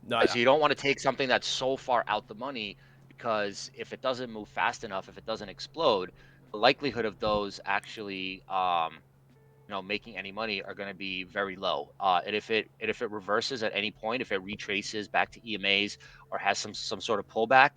No. So you don't want to take something that's so far out the money, because if it doesn't move fast enough, if it doesn't explode, the likelihood of those actually making any money are going to be very low. And if it reverses at any point, if it retraces back to EMAs or has some sort of pullback,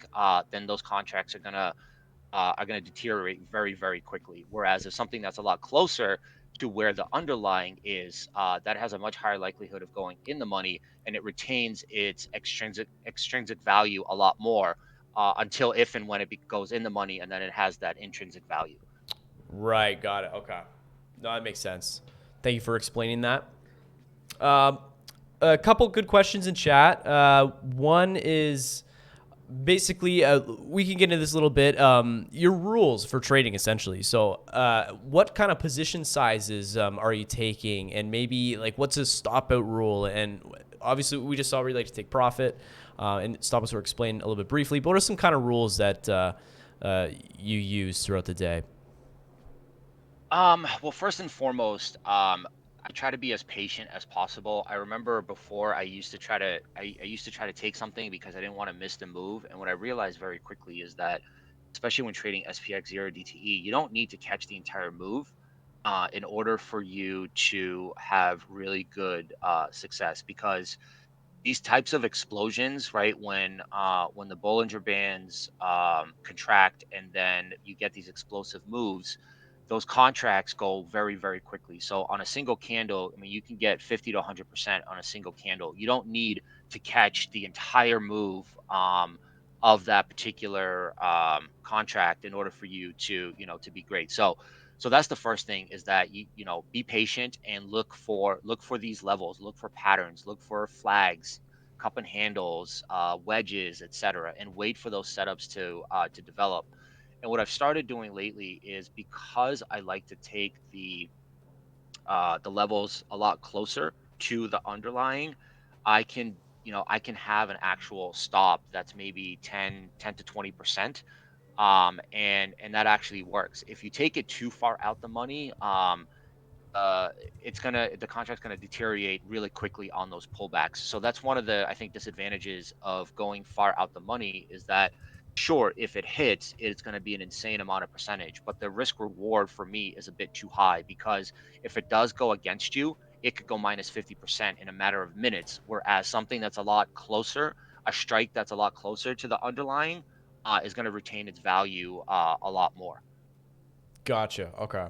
then those contracts are gonna deteriorate very, very quickly. Whereas if something that's a lot closer, to where the underlying is, that has a much higher likelihood of going in the money, and it retains its extrinsic value a lot more, until if and when goes in the money, and then it has that intrinsic value. Right. Got it. Okay. No, that makes sense. Thank you for explaining that. Um, a couple good questions in chat. One is basically we can get into this a little bit. Your rules for trading, essentially. So, what kind of position sizes are you taking, and maybe like what's a stop out rule? And obviously, we just saw where you like to take profit, and stop us or explain a little bit briefly. But what are some kind of rules that you use throughout the day? Well, first and foremost, I try to be as patient as possible. I remember before I used to try to take something because I didn't want to miss the move. And what I realized very quickly is that, especially when trading SPX zero DTE, you don't need to catch the entire move in order for you to have really good success, because these types of explosions, right? When the Bollinger Bands contract and then you get these explosive moves, those contracts go very, very quickly. So on a single candle, I mean, you can get 50 to 100% on a single candle. You don't need to catch the entire move of that particular contract in order for you to, to be great. So that's the first thing, is that be patient and look for these levels, look for patterns, look for flags, cup and handles, wedges, etc., and wait for those setups to develop. And what I've started doing lately is, because I like to take the levels a lot closer to the underlying, I can have an actual stop that's maybe 10 to 20%, and that actually works. If you take it too far out the money, uh, the contract's gonna deteriorate really quickly on those pullbacks. So that's one of the, I think, disadvantages of going far out the money, is that, sure, if it hits, it's gonna be an insane amount of percentage, but the risk reward for me is a bit too high, because if it does go against you, it could go minus 50% in a matter of minutes. Whereas something that's a lot closer, a strike that's a lot closer to the underlying, is gonna retain its value a lot more. Gotcha. Okay.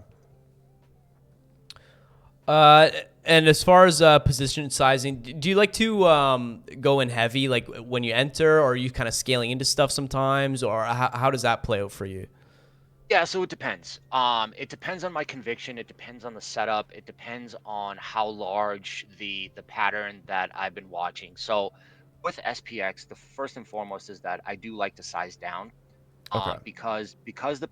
Uh, and as far as position sizing, do you like to go in heavy, like when you enter, or are you kind of scaling into stuff sometimes, or how does that play out for you? Yeah, so it depends. It depends on my conviction. It depends on the setup. It depends on how large the pattern that I've been watching. So with SPX, the first and foremost is that I do like to size down, Okay. because the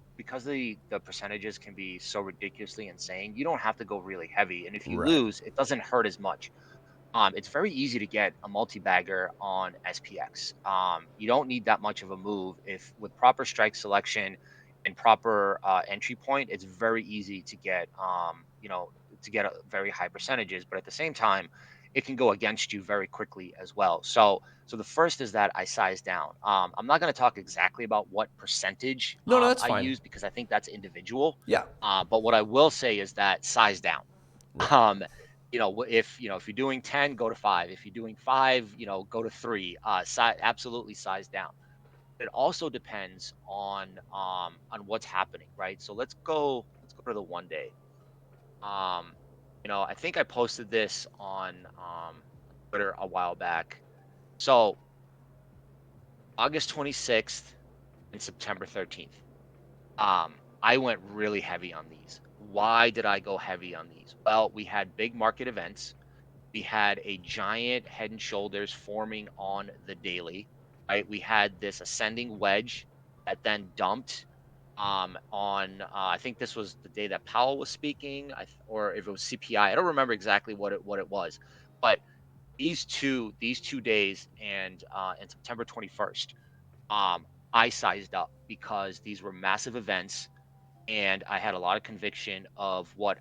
percentages can be so ridiculously insane. You don't have to go really heavy, and if you Right. lose, it doesn't hurt as much. It's very easy to get a multi-bagger on SPX. You don't need that much of a move. If with proper strike selection and proper entry point, it's very easy to get very high percentages. But at the same time, it can go against you very quickly as well. So the first is that I size down. I'm not going to talk exactly about what percentage No, no, that's I fine. use, because I think that's individual. Yeah. But what I will say is that size down. Right. Um, if you're doing 10, go to 5. If you're doing 5, go to 3. Absolutely size down. It also depends on what's happening, right? So let's go to the 1 day. Um, I think I posted this on Twitter a while back. So August 26th and September 13th. I went really heavy on these. Why did I go heavy on these? Well, we had big market events. We had a giant Head and Shoulders forming on the daily, right? We had this ascending wedge that then dumped on I think this was the day that Powell was speaking, or if it was CPI. I don't remember exactly what it was, but these two days and September 21st, I sized up because these were massive events, and I had a lot of conviction of what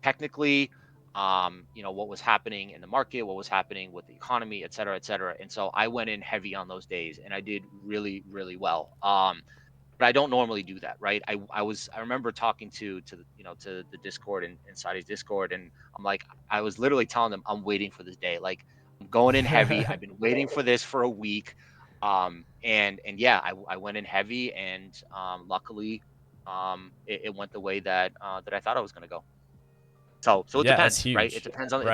technically, what was happening in the market, what was happening with the economy, et cetera, et cetera. And so I went in heavy on those days, and I did really, really well. But I don't normally do that, right? I remember talking to the Discord and inside his Discord, and I'm like, I was literally telling them I'm waiting for this day. Like, I'm going in heavy. I've been waiting for this for a week. And yeah, I went in heavy, and luckily, it went the way that I thought I was gonna go. So it Yeah, that's depends, right? huge. It Right.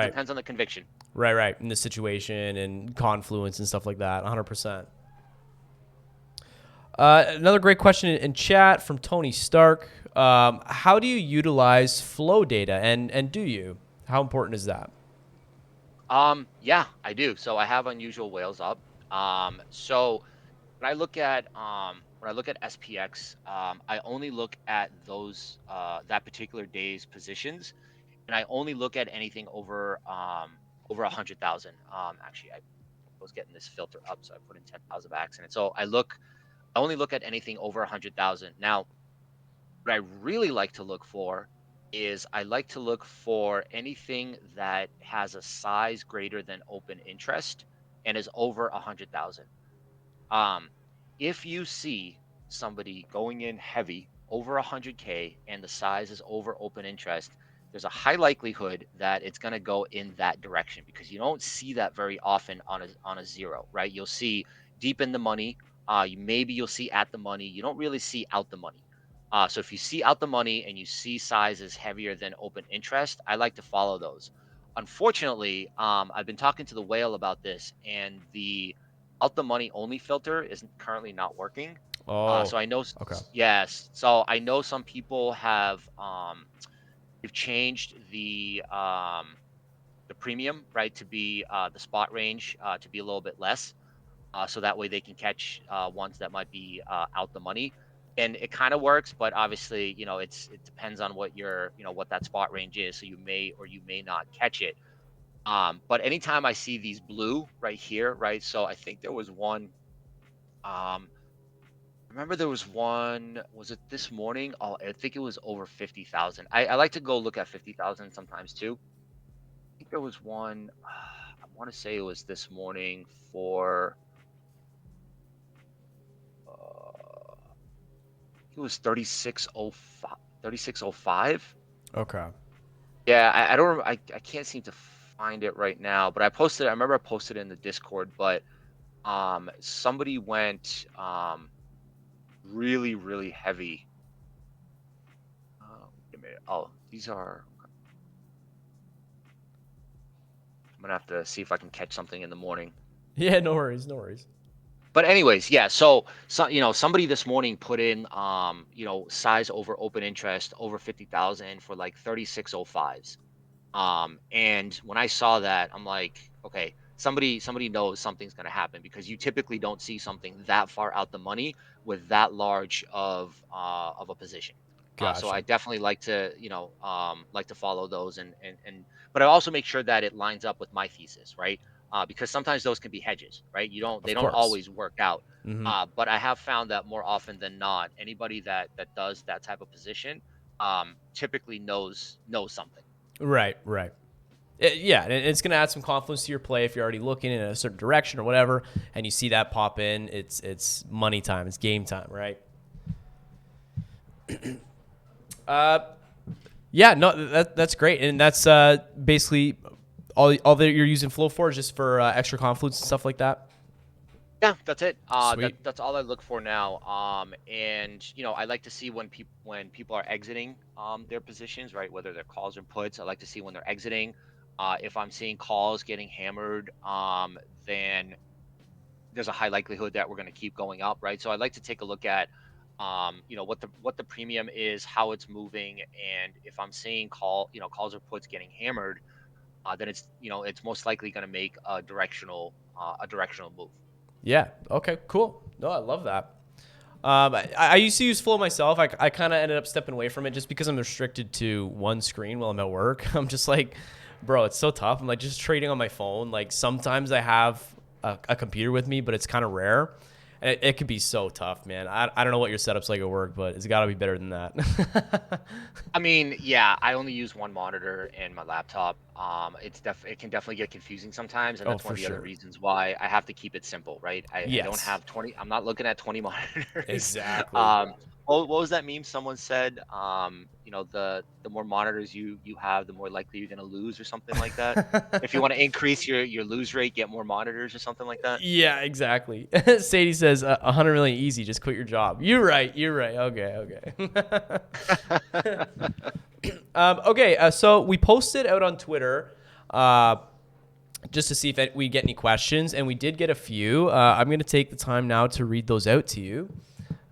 depends on the conviction. Right, right. In the situation and confluence and stuff like that. 100%. Another great question in chat from Tony Stark. How do you utilize flow data, and do you? How important is that? Yeah, I do. So I have unusual whales up. So when I look at SPX, I only look at those that particular day's positions, and I only look at anything over 100,000. Actually, I was getting this filter up, so I put in 10,000 by accident. So I only look at anything over 100,000. Now, what I really like to look for is I like to look for anything that has a size greater than open interest and is over 100,000. Um, if you see somebody going in heavy over 100K and the size is over open interest, there's a high likelihood that it's going to go in that direction because you don't see that very often on a zero, right? You'll see deep in the money. Maybe you'll see at the money. You don't really see out the money. So if you see out the money and you see sizes heavier than open interest, I like to follow those. Unfortunately, I've been talking to the whale about this, and the out the money only filter is currently not working. Oh, So I know, okay. yes. So I know some people have they've changed the premium, right, to be the spot range to be a little bit less, so that way they can catch ones that might be out the money. And it kind of works, but obviously, it depends on what what that spot range is. So you may or you may not catch it. But anytime I see these blue right here, right? So I think there was one. Remember there was one, was it this morning? Oh, I think it was over 50,000. I like to go look at 50,000 sometimes too. I think there was one, I want to say it was this morning for, it was 3605, 3605. Okay. Yeah, I don't, I can't seem to find it right now, but I remember I posted it in the Discord, but somebody went really, really heavy. Wait a minute. Oh, these are. I'm gonna have to see if I can catch something in the morning. Yeah, no worries, no worries. But anyways, yeah. So somebody this morning put in size over open interest over 50,000 for like 3605s. And when I saw that, I'm like, okay, somebody knows something's going to happen because you typically don't see something that far out the money with that large of a position. So I Gotcha. definitely like to follow those but I also make sure that it lines up with my thesis, right? Because sometimes those can be hedges, right? They Of don't course. always work out. Hmm. But I have found that more often than not, anybody that does that type of position typically knows something. Right, right. Yeah, and it's going to add some confluence to your play if you're already looking in a certain direction or whatever, and you see that pop in. It's money time. It's game time, right? Uh, yeah, no, that's great, and that's basically all that you're using Flow for is just for extra confluence and stuff like that. Yeah, that's it. Sweet. That's all I look for now. And I like to see when people are exiting their positions, right? Whether they're calls or puts. I like to see when they're exiting. If I'm seeing calls getting hammered, then there's a high likelihood that we're going to keep going up, right? So I like to take a look at what the premium is, how it's moving, and if I'm seeing calls or puts getting hammered, then it's most likely going to make a directional move. Yeah. Okay. Cool. No, I love that. I used to use Flow myself. I kind of ended up stepping away from it just because I'm restricted to one screen while I'm at work. I'm just like, bro, it's so tough. I'm like just trading on my phone. Like sometimes I have a computer with me, but it's kind of rare. And it could be so tough, man. I don't know what your setup's like at work, but it's got to be better than that. I mean, yeah, I only use one monitor and my laptop. It can definitely get confusing sometimes, and Oh, that's one for of the other sure. reasons why I have to keep it simple, right? I don't Yes, have 20. I'm not looking at 20 monitors. exactly. Um, what was that meme someone said? The more monitors you have, the more likely you're gonna lose, or something like that. If you want to increase your lose rate, get more monitors or something like that. Yeah, exactly. Sadie says 100 million easy. Just quit your job. You're right. You're right. Okay. Okay. Okay, so we posted out on Twitter uh, just to see if we get any questions, and we did get a few. I'm going to take the time now to read those out to you.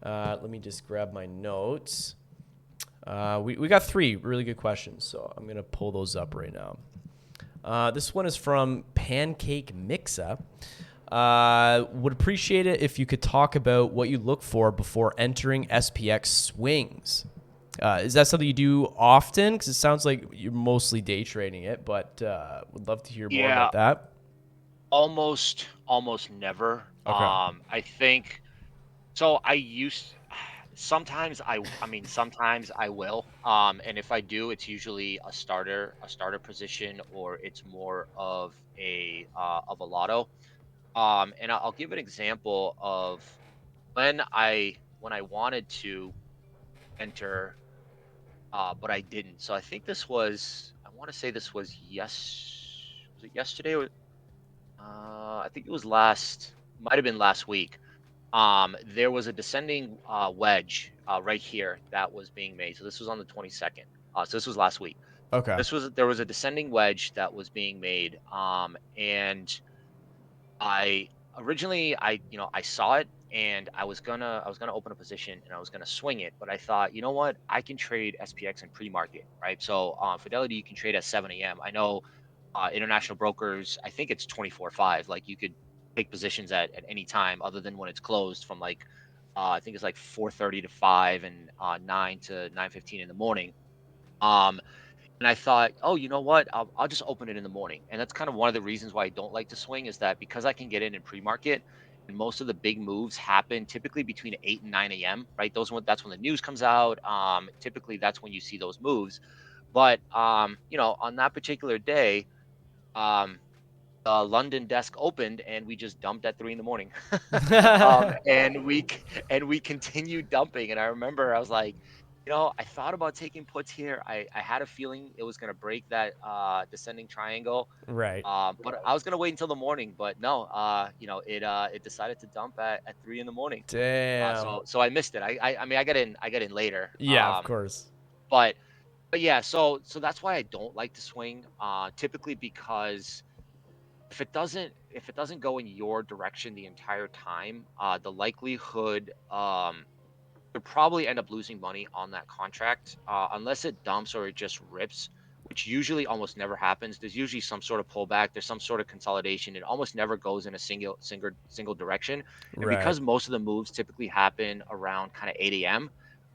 Let me just grab my notes. We got three really good questions, so I'm going to pull those up right now. This one is from Pancake Mixa. Would appreciate it if you could talk about what you look for before entering SPX swings. Is that something you do often? Because it sounds like you're mostly day trading it, but would love to hear more Yeah, about that. almost never. Okay. I think so. Sometimes sometimes I will. And if I do, it's usually a starter position, or it's more of a lotto. And I'll give an example of when I wanted to enter, but I didn't. So I think I want to say this was was it yesterday? I think it was might have been last week. There was a descending wedge right here that was being made. So this was on the 22nd. So this was last week. Okay. There was a descending wedge that was being made. And I originally I saw it, and I was gonna open a position, and I was gonna swing it, but I thought, you know what, I can trade SPX in pre-market, right? So Fidelity, you can trade at 7 a.m. I know international brokers, I think it's 24/5. Like, you could take positions at any time other than when it's closed, from like I think it's like 4:30 to 5, and 9 to 9:15 in the morning. Um, and I thought, oh, you know what? I'll just open it in the morning. And that's kind of one of the reasons why I don't like to swing, is that because I can get in pre-market, and most of the big moves happen typically between 8 and 9 a.m. Right? That's when the news comes out. Typically that's when you see those moves. But on that particular day, um, the London desk opened, and we just dumped at 3 in the morning. And we continued dumping. And I remember I was like, I thought about taking puts here. I had a feeling it was gonna break that descending triangle. Right. But I was gonna wait until the morning, but no, it decided to dump at 3 in the morning. Damn. So I missed it. I mean, I got in later. Yeah, of course. But yeah, so that's why I don't like to swing. Typically because if it doesn't go in your direction the entire time, the likelihood you'll probably end up losing money on that contract, unless it dumps or it just rips, which usually almost never happens. There's usually some sort of pullback. There's some sort of consolidation. It almost never goes in a single direction. And Right. because most of the moves typically happen around kind of 8 a.m.,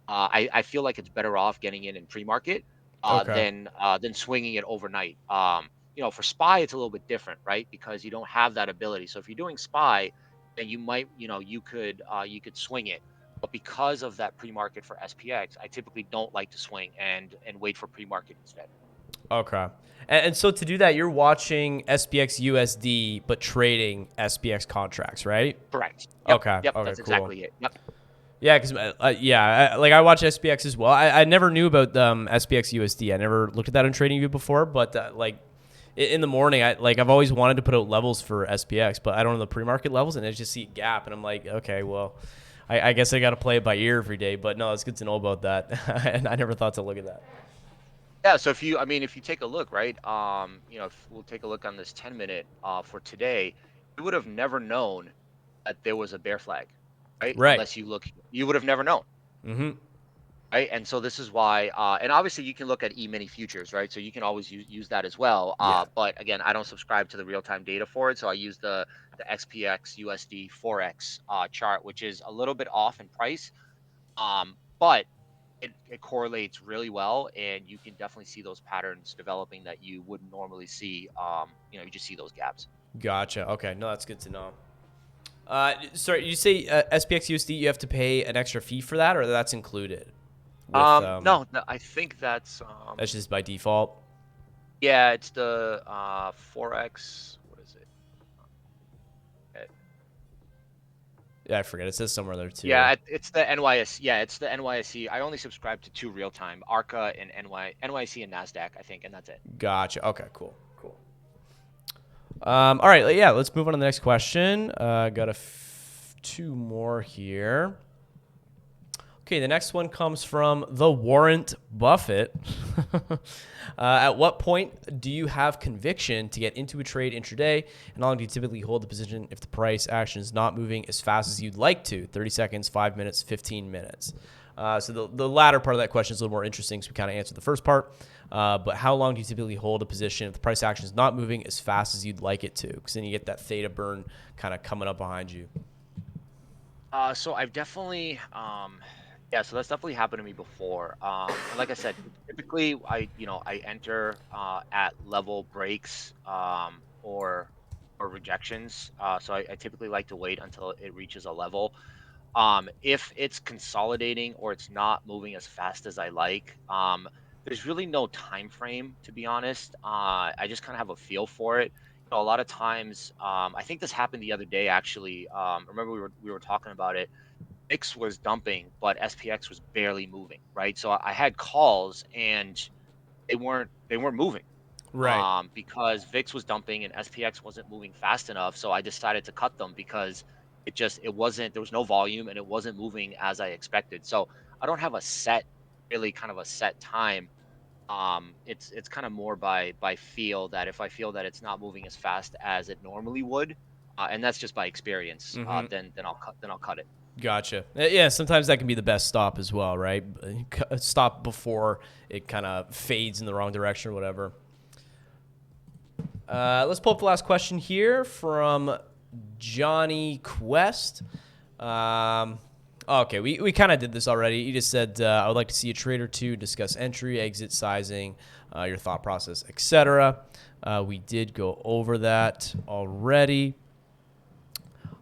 I feel like it's better off getting in pre-market Okay. than swinging it overnight. For SPY, it's a little bit different, right? Because you don't have that ability. So if you're doing SPY, then you could swing it, but because of that pre-market for SPX, I typically don't like to swing and wait for pre-market instead. Okay. And so to do that, you're watching SPX USD, but trading SPX contracts, right? Correct. Yep. Okay. Yep. Okay. That's Cool. exactly it. Yep. Yeah, because like I watch SPX as well. I never knew about SPX USD. I never looked at that on TradingView before, but in the morning, I've always wanted to put out levels for SPX, but I don't know the pre-market levels, and I just see a gap, and I'm like, okay, well, I guess I got to play it by ear every day. But no, it's good to know about that, and I never thought to look at that. Yeah. So if you take a look, right, if we'll take a look on this 10-minute for today, you would have never known that there was a bear flag, right? Right. Unless you would have never known. Mm-hmm. Right, and so this is why, and obviously you can look at E-mini futures, right? So you can always use that as well. Yeah. But again, I don't subscribe to the real-time data for it, so I use the XPX USD Forex chart, which is a little bit off in price, but it correlates really well, and you can definitely see those patterns developing that you wouldn't normally see. You just see those gaps. Gotcha. Okay. No, that's good to know. Sorry, you say SPX USD, you have to pay an extra fee for that, or that's included with No, I think that's just by default. yeah, it's the Forex. What is it? Yeah, I forget. It says somewhere there too. Yeah, it's the NYS. Yeah, it's the NYSE. I only subscribe to two real time, ARCA and NYSE and Nasdaq, I think, and that's it. Gotcha. Okay, cool. Cool. All right, yeah, let's move on to the next question. Got two more here. Okay, the next one comes from the Warrant Buffett. At what point do you have conviction to get into a trade intraday? And how long do you typically hold the position if the price action is not moving as fast as you'd like to? 30 seconds, 5 minutes, 15 minutes. So the latter part of that question is a little more interesting, so we kind of answered the first part. But how long do you typically hold a position if the price action is not moving as fast as you'd like it to? Because then you get that theta burn kind of coming up behind you. So I've definitely, yeah, so that's definitely happened to me before. And like I said, typically I enter at level breaks, or rejections. So I typically like to wait until it reaches a level. If it's consolidating or it's not moving as fast as I like, there's really no time frame, to be honest. I just kind of have a feel for it. A lot of times, I think this happened the other day actually. Remember we were talking about it. X was dumping, but SPX was barely moving, right? So I had calls and they weren't moving, Right. because VIX was dumping and SPX wasn't moving fast enough. So I decided to cut them because it wasn't, there was no volume and it wasn't moving as I expected. So I don't have a set, really kind of a set time. It's kind of more by feel, that if I feel that it's not moving as fast as it normally would, and that's just by experience, Mm-hmm. then I'll cut it. Gotcha. Yeah, sometimes that can be the best stop as well, right? Stop before it kind of fades in the wrong direction or whatever. Let's pull up the last question here from Johnny Quest. Okay, we kind of did this already. You just said, I would like to see a trade or two discuss entry, exit, sizing, your thought process, etc. We did go over that already.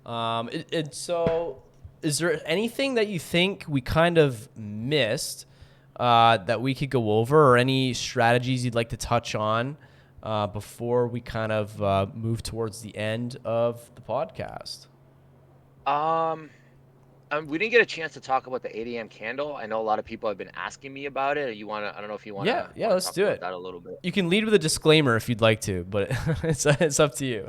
So, is there anything that you think we kind of missed that we could go over, or any strategies you'd like to touch on before we kind of move towards the end of the podcast? Um, we didn't get a chance to talk about the 8 a.m. candle. I know a lot of people have been asking me about it. I don't know if you Yeah, wanna yeah, wanna let's talk do about it. that a little bit. You can lead with a disclaimer if you'd like to, but it's up to you.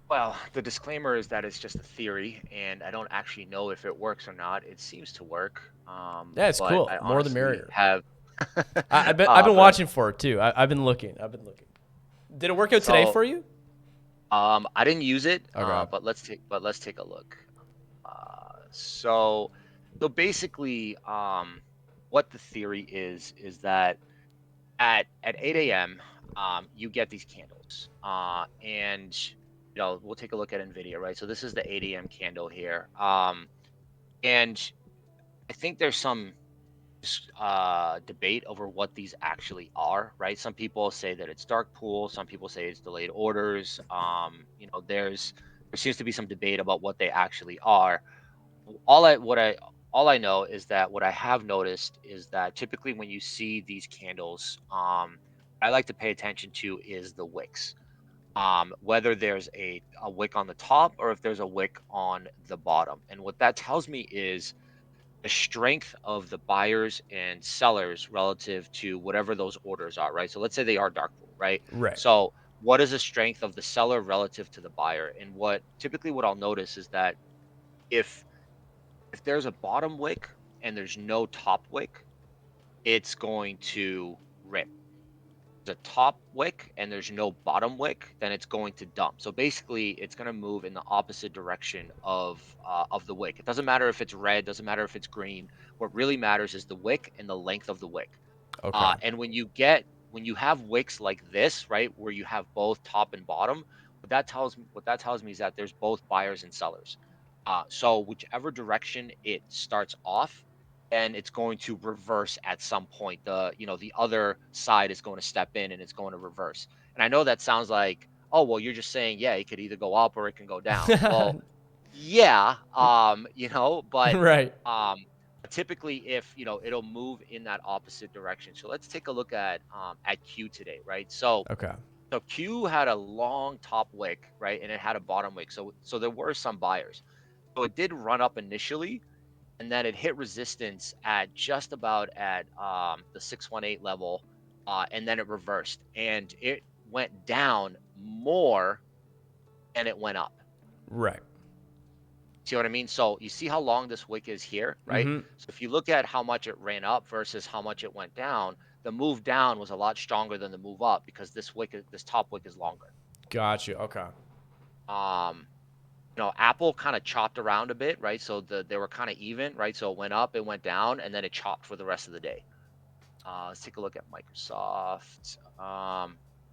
Well, the disclaimer is that it's just a theory, and I don't actually know if it works or not. It seems to work, Yeah, it's but cool. I More the honestly merrier. have, I've been but watching for it too. I've been looking. I've been looking. Did it work out today so for you? I didn't use it, Okay. but let's take a look. So basically, what the theory is that at 8 a.m., you get these candles, and we'll take a look at Nvidia, right? So this is the 8 a.m. candle here, and I think there's some debate over what these actually are, right? Some people say that it's dark pool, some people say it's delayed orders. There seems to be some debate about what they actually are. All I what I all I know is that what I have noticed is that typically when you see these candles, I like to pay attention to is the wicks. Whether there's a wick on the top or if there's a wick on the bottom. And what that tells me is the strength of the buyers and sellers relative to whatever those orders are, right? So let's say they are dark pool, right? Right. So what is the strength of the seller relative to the buyer? And what I'll notice is that if there's a bottom wick and there's no top wick, it's going to rip. There's a top wick and there's no bottom wick, then it's going to dump. So basically, it's going to move in the opposite direction of the wick. It doesn't matter if it's red, doesn't matter if it's green. What really matters is the wick and the length of the wick. Okay. And when you have wicks like this, right, where you have both top and bottom, what that tells me is that there's both buyers and sellers. So whichever direction it starts off, and it's going to reverse at some point. The other side is going to step in and it's going to reverse. And I know that sounds like, oh well, you're just saying, yeah, it could either go up or it can go down. Well, yeah, but Right. um typically if it'll move in that opposite direction. So let's take a look at Q today, right? Okay. So Q had a long top wick, right? And it had a bottom wick. So there were some buyers. So it did run up initially, and then it hit resistance at just about at the 618 level, and then it reversed and it went down more and it went up. Right. See what I mean? So you see how long this wick is here, right? Mm-hmm. So if you look at how much it ran up versus how much it went down, the move down was a lot stronger than the move up because this top wick is longer. Got you. Okay. Um, Apple kind of chopped around a bit, right? So they were kind of even, right? So it went up, it went down, and then it chopped for the rest of the day. Let's take a look at Microsoft.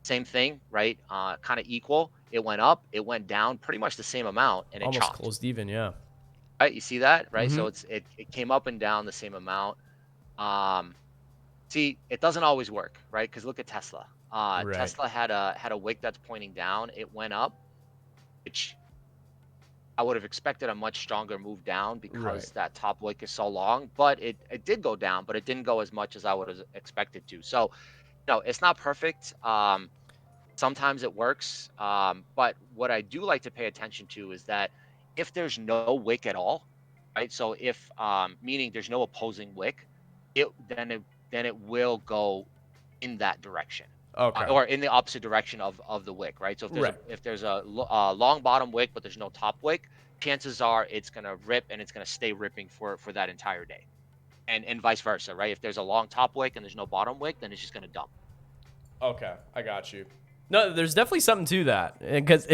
Same thing, right? Kind of equal. It went up, it went down, pretty much the same amount, and it Almost chopped. closed even. Yeah. Right? You see that, right? Mm-hmm. So it came up and down the same amount. Um, See, it doesn't always work, right? Because look at Tesla. Right. Tesla had a wick that's pointing down. It went up, which I would have expected a much stronger move down Right. because that top wick is so long. But it did go down, but it didn't go as much as I would have expected to. So, it's not perfect. Sometimes it works. But what I do like to pay attention to is that if there's no wick at all, right? So if meaning there's no opposing wick, it then it then it will go in that direction, Okay. or in the opposite direction of the wick, right? So Right. if there's long bottom wick but there's no top wick, chances are it's gonna rip and it's gonna stay ripping for that entire day, and vice versa, right? If there's a long top wick and there's no bottom wick, then it's just gonna dump. Okay, I got you. No, there's definitely something to that because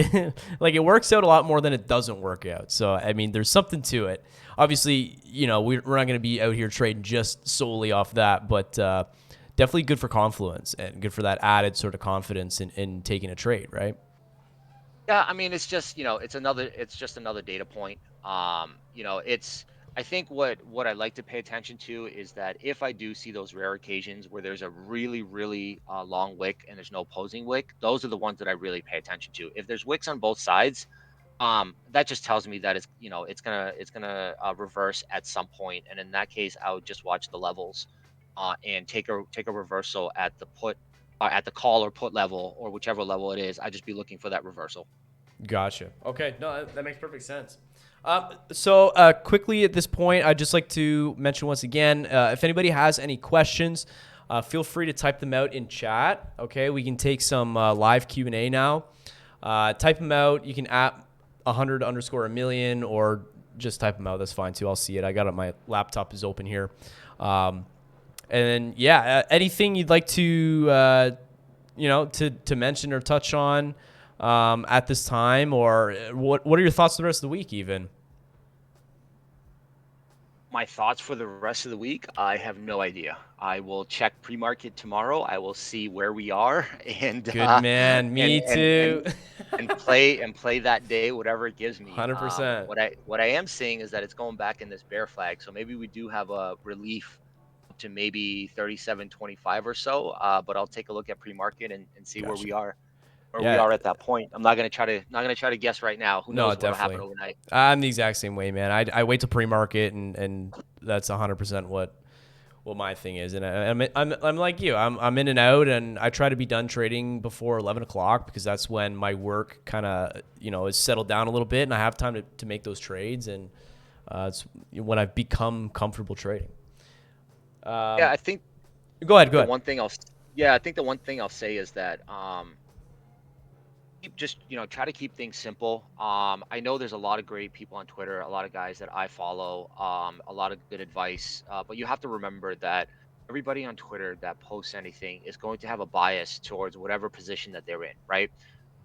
like it works out a lot more than it doesn't work out. So I mean, there's something to it. Obviously, we're not going to be out here trading just solely off that, but definitely good for confluence and good for that added sort of confidence in taking a trade, right? Yeah, I mean, it's just another data point. I think what I like to pay attention to is that if I do see those rare occasions where there's a really, really long wick and there's no opposing wick, those are the ones that I really pay attention to. If there's wicks on both sides, that just tells me that it's gonna reverse at some point, and in that case, I would just watch the levels, and take a reversal at the put, at the call or put level or whichever level it is. I just be looking for that reversal. Gotcha. Okay, no, that makes perfect sense. Quickly at this point, I'd just like to mention once again, if anybody has any questions, feel free to type them out in chat. Okay, we can take some live Q&A now. Type them out. You can at 100 underscore a million or just type them out. That's fine too. I'll see it. I got it. My laptop is open here. And yeah, anything you'd like to to mention or touch on at this time, or what are your thoughts the rest of the week even? My thoughts for the rest of the week, I have no idea. I will check pre-market tomorrow. I will see where we are and Good man, and me and too. and and play that day whatever it gives me. 100%. What I am seeing is that it's going back in this bear flag. So maybe we do have a relief up to maybe 37.25 or so. But I'll take a look at pre-market and see Gotcha. where we Yeah, are at that point. I'm not gonna try to guess right now. Who no, knows what'll happen definitely. overnight. I'm the exact same way, man. I wait till pre-market, and that's 100% what my thing is. And I'm like you. I'm in and out, and I try to be done trading before 11 o'clock because that's when my work kind of is settled down a little bit, and I have time to make those trades, and it's when I've become comfortable trading. Yeah, Um, I think go ahead, go the ahead. one thing I'll yeah, I think the one thing I'll say is that try to keep things simple. I know there's a lot of great people on Twitter, a lot of guys that I follow, a lot of good advice, but you have to remember that everybody on Twitter that posts anything is going to have a bias towards whatever position that they're in, right?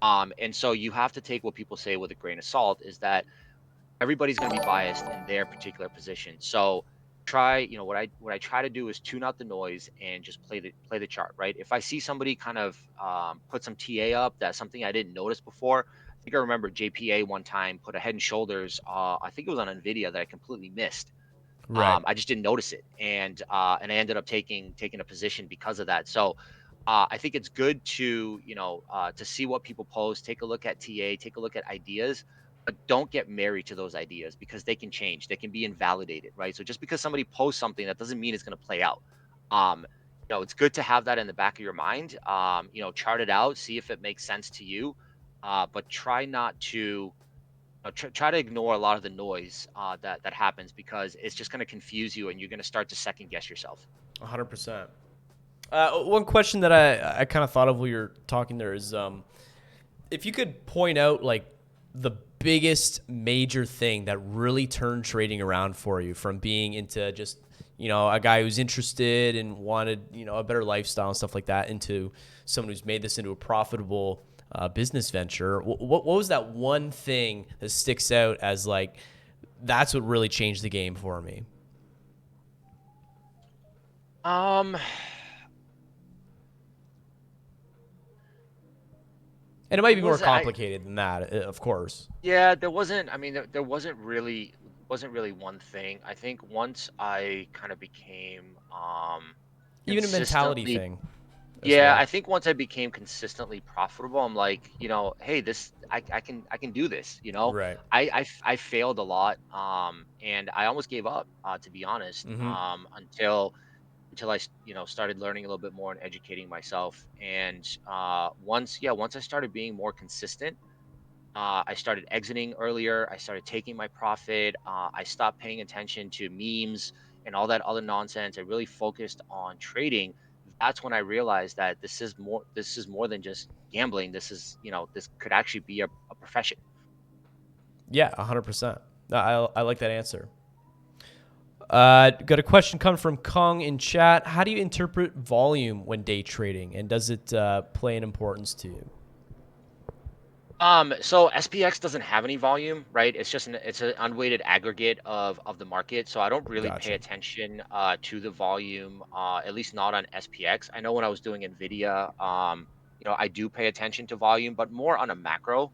And so you have to take what people say with a grain of salt. Is that everybody's going to be biased in their particular position. So what I try to do is tune out the noise and just play the chart, right? If I see somebody kind of put some TA up, that's something I didn't notice before. I think I remember JPA one time put a Head and Shoulders. I think it was on Nvidia that I completely missed. Right. I just didn't notice it, and I ended up taking a position because of that. So I think it's good to see what people post, take a look at TA, take a look at ideas, but don't get married to those ideas because they can change, they can be invalidated, right? So just because somebody posts something, that doesn't mean it's going to play out. Um, it's good to have that in the back of your mind. Chart it out, see if it makes sense to you, but try not to try to ignore a lot of the noise that happens because it's just going to confuse you and you're going to start to second guess yourself. 100%. One question that I kind of thought of while you're talking there is if you could point out like the biggest major thing that really turned trading around for you from being into just, a guy who's interested and wanted, a better lifestyle and stuff like that into someone who's made this into a profitable business venture? What was that one thing that sticks out as like, that's what really changed the game for me? Um, And it might it be more was I complicated than that, of course. Yeah, there wasn't. I mean, there wasn't really one thing. I think once I kind of became Even a mentality consistently thing as yeah, I well. think once I became consistently profitable, I'm like, hey, this I can do this, Right. I failed a lot, and I almost gave up, to be honest, Mm-hmm. until started learning a little bit more and educating myself. And once I started being more consistent, I started exiting earlier. I started taking my profit. I stopped paying attention to memes and all that other nonsense. I really focused on trading. That's when I realized that This is more than just gambling. This could actually be a profession. Yeah, 100%. I like that answer. Got a question coming from Kong in chat. How do you interpret volume when day trading, and does it play an importance to you? So SPX doesn't have any volume, right? It's an unweighted aggregate of the market. So I don't really pay Gotcha. attention to the volume, at least not on SPX. I know when I was doing Nvidia, I do pay attention to volume, but more on a macro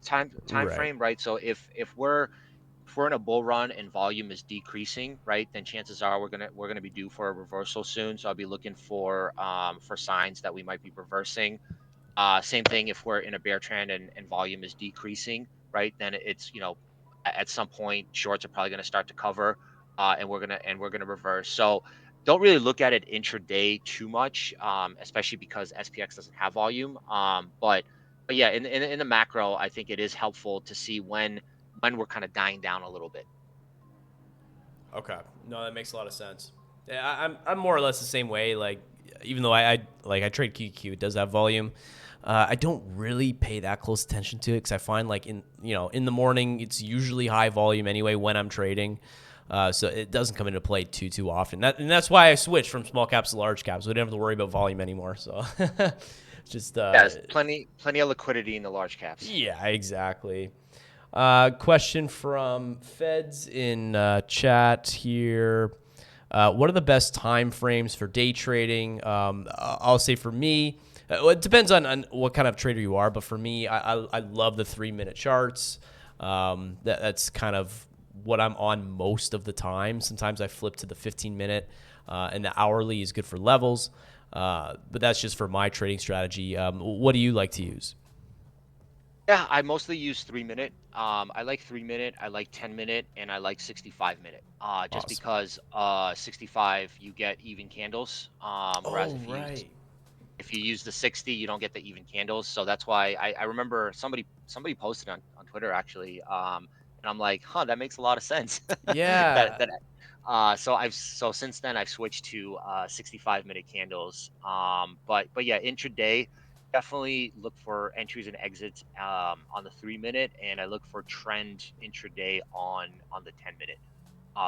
time Right. frame, right? So if we're in a bull run and volume is decreasing, right, then chances are we're gonna be due for a reversal soon. So I'll be looking for signs that we might be reversing. Same thing if we're in a bear trend and volume is decreasing, right? Then it's at some point shorts are probably going to start to cover, and we're gonna reverse. So don't really look at it intraday too much, especially because SPX doesn't have volume. But yeah, in the macro, I think it is helpful to see when we're kind of dying down a little bit. Okay. No, that makes a lot of sense. Yeah, I'm more or less the same way. Like, even though I trade QQ, it does have volume. I don't really pay that close attention to it because I find like in the morning it's usually high volume anyway when I'm trading. So it doesn't come into play too often. And that's why I switched from small caps to large caps. So we don't have to worry about volume anymore. So just Yeah, there's plenty of liquidity in the large caps. yeah, exactly. Question from Feds in chat here. What are the best time frames for day trading? I'll say for me, well, it depends on what kind of trader you are, but for me, I love the 3 minute charts. That's kind of what I'm on most of the time. Sometimes I flip to the 15 minute, and the hourly is good for levels. But that's just for my trading strategy. What do you like to use? Yeah, I mostly use 3 minute. I like 3 minute, I like 10 minute, and I like 65 minute. Just Awesome. because 65 you get even candles. Whereas Oh, right. if you use the 60, you don't get the even candles. So that's why I remember somebody posted on Twitter actually. And I'm like, huh, that makes a lot of sense. that Yeah. that so since then I've switched to 65-minute candles. But yeah, intraday definitely look for entries and exits on the 3 minute, and I look for trend intraday on the 10 minute.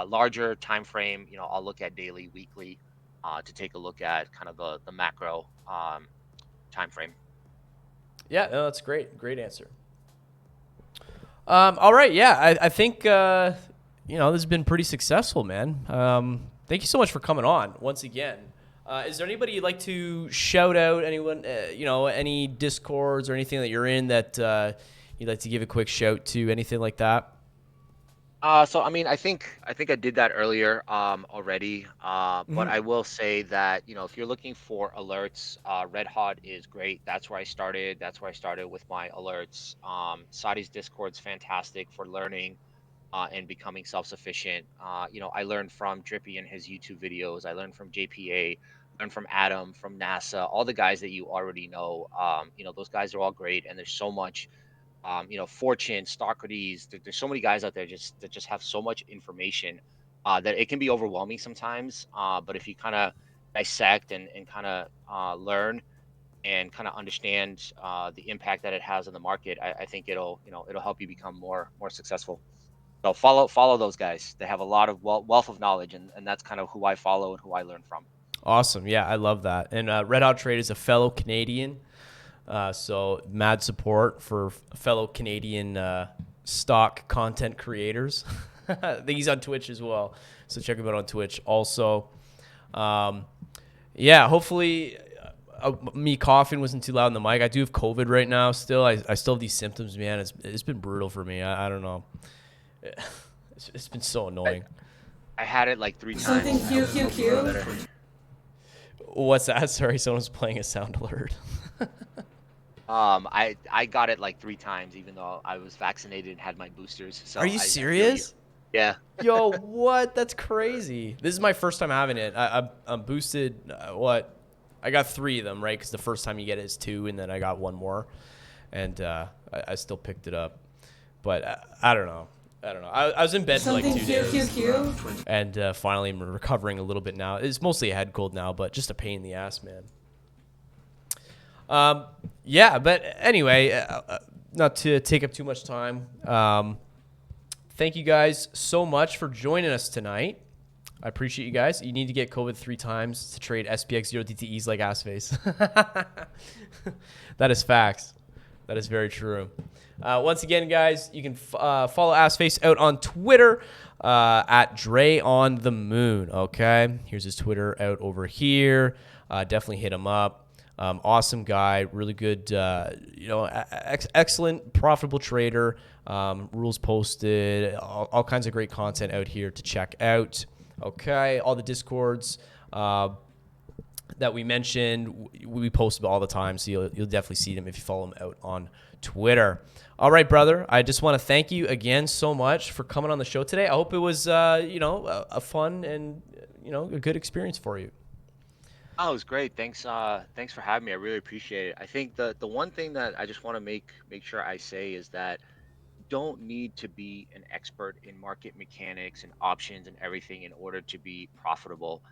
Larger time frame, I'll look at daily, weekly, to take a look at kind of the macro time frame. Yeah, no, that's great. Great answer. All right. Yeah, I think, this has been pretty successful, man. Thank you so much for coming on once again. Is there anybody you'd like to shout out? Anyone, any discords or anything that you're in that you'd like to give a quick shout to? Anything like that? So I mean, I think I did that earlier already. But Mm-hmm. I will say that, if you're looking for alerts, Red Hot is great. That's where I started. That's where I started with my alerts. Saudi's Discord's fantastic for learning and becoming self-sufficient. I learned from Drippy and his YouTube videos. I learned from JPA, learned from Adam, from NASA, all the guys that you already know. Those guys are all great, and there's so much Fortune, Socrates. There's so many guys out there that just have so much information that it can be overwhelming sometimes. But if you kind of dissect and kind of learn, and kind of understand the impact that it has on the market, I think it'll help you become more successful. So follow those guys. They have a lot of wealth of knowledge, and that's kind of who I follow and who I learn from. Awesome. Yeah, I love that. And Red Hot Trade is a fellow Canadian. So mad support for fellow Canadian stock content creators. I think he's on Twitch as well. So check him out on Twitch also. Um, yeah, hopefully me coughing wasn't too loud in the mic. I do have COVID right now still. I still have these symptoms, man. It's been brutal for me. I don't know. It's been so I, annoying. I had it like 3 Something times. I cute, hope, cute, hope you feel cute. better. What's that? Sorry, someone's playing a sound alert. I got it like 3 times, even though I was vaccinated and had my boosters. Are So you I feel you. serious? Yeah. Yo, what? That's crazy. This is my first time having it. I'm boosted. What? I got 3 of them, right? Because the first time you get it is 2, and then I got 1 more, and I still picked it up. But I don't know. I don't know. I was in bed for like Something 2 cute, days, cute, cute. and finally I'm recovering a little bit now. It's mostly a head cold now, but just a pain in the ass, man. Yeah, but anyway, not to take up too much time. Thank you guys so much for joining us tonight. I appreciate you guys. You need to get COVID 3 times to trade SPX 0 DTEs like Assface. That is facts. That is very true. Once again, guys, you can follow Assface out on Twitter at Dre on the Moon. Okay, here's his Twitter out over here. Definitely hit him up. Awesome guy, really good, excellent, profitable trader. Rules posted, all kinds of great content out here to check out. Okay, all the Discords that we mentioned, we post about all the time, so you'll definitely see them if you follow them out on Twitter. All right, brother. I just want to thank you again so much for coming on the show today. I hope it was, a fun and a good experience for you. Oh, it was great. Thanks for having me. I really appreciate it. I think the one thing that I just want to make sure I say is that you don't need to be an expert in market mechanics and options and everything in order to be profitable.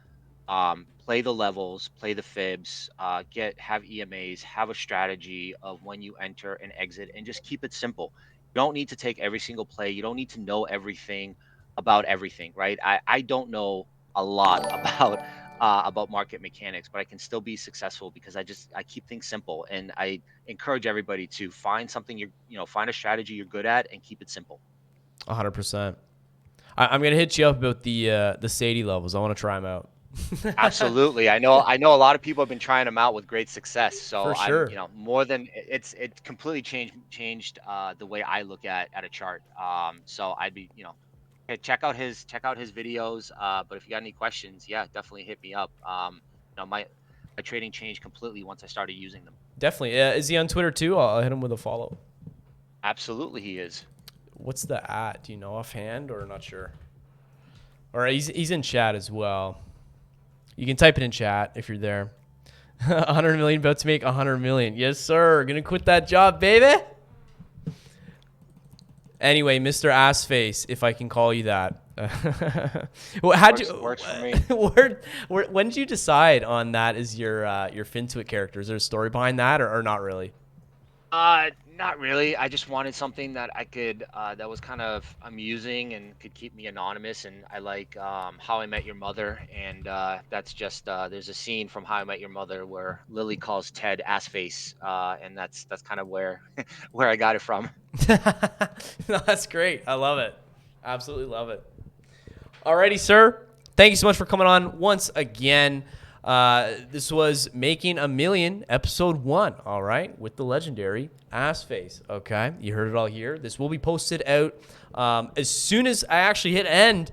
Play the levels, play the fibs, have EMAs, have a strategy of when you enter and exit, and just keep it simple. You don't need to take every single play. You don't need to know everything about everything, right? I don't know a lot about market mechanics, but I can still be successful because I keep things simple, and I encourage everybody to find something find a strategy you're good at and keep it simple. 100%. I'm gonna hit you up about the Sadie levels. I want to try them out. Absolutely. I know a lot of people have been trying them out with great success. So For I'm, sure. more than it's completely changed the way I look at a chart. So I'd be, hey, check out his videos. But if you got any questions, yeah, definitely hit me up. My trading changed completely once I started using them. Definitely. Is he on Twitter too? I'll hit him with a follow. Absolutely, he is. What's the at? Do you know offhand or not sure? Or he's in chat as well. You can type it in chat if you're there. 100 million, about to make 100 million. Yes, sir. Gonna quit that job, baby. Anyway, Mr. Assface, if I can call you that. Works for me. When did you decide on that as your FinTwit character? Is there a story behind that, or not really? Not really. I just wanted something that I could, that was kind of amusing and could keep me anonymous. And I like How I Met Your Mother, and that's just there's a scene from How I Met Your Mother where Lily calls Ted ass face, and that's kind of where where I got it from. No, that's great. I love it. Absolutely love it. Alrighty, sir. Thank you so much for coming on once again. This was Making a Million, episode 1, all right, with the legendary Assface. Okay, you heard it all here. This will be posted out as soon as I actually hit end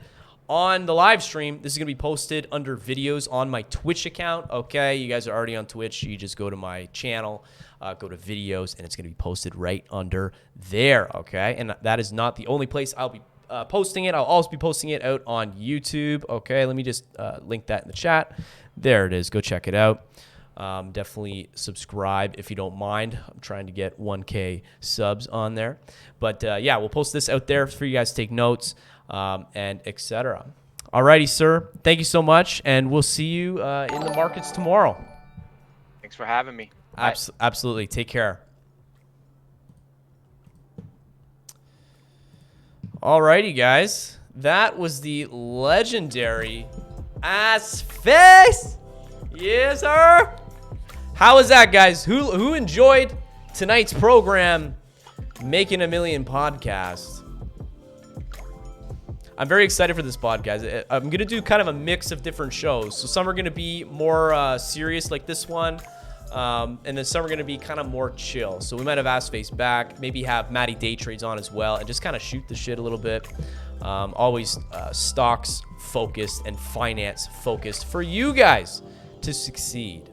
on the live stream. This is going to be posted under videos on my Twitch account. Okay, you guys are already on Twitch. You just go to my channel, go to videos, and it's going to be posted right under there. Okay, and that is not the only place I'll be posting it. I'll also be posting it out on YouTube. Okay, let me just link that in the chat. There it is. Go check it out. Definitely subscribe if you don't mind. I'm trying to get 1K subs on there. But yeah, we'll post this out there for you guys to take notes and etc. Alrighty, sir. Thank you so much, and we'll see you in the markets tomorrow. Thanks for having me. Bye. Absolutely. Take care. Alrighty, guys. That was the legendary Ass Face. Yes, sir. How was that, guys? Who enjoyed tonight's program, Making a Million podcast? I'm very excited for this podcast. I'm going to do kind of a mix of different shows. So some are going to be more serious like this one. And then some are going to be kind of more chill. So we might have Ass Face back, maybe have Matty Day Trades on as well, and just kind of shoot the shit a little bit. Always stocks focused and finance focused for you guys to succeed.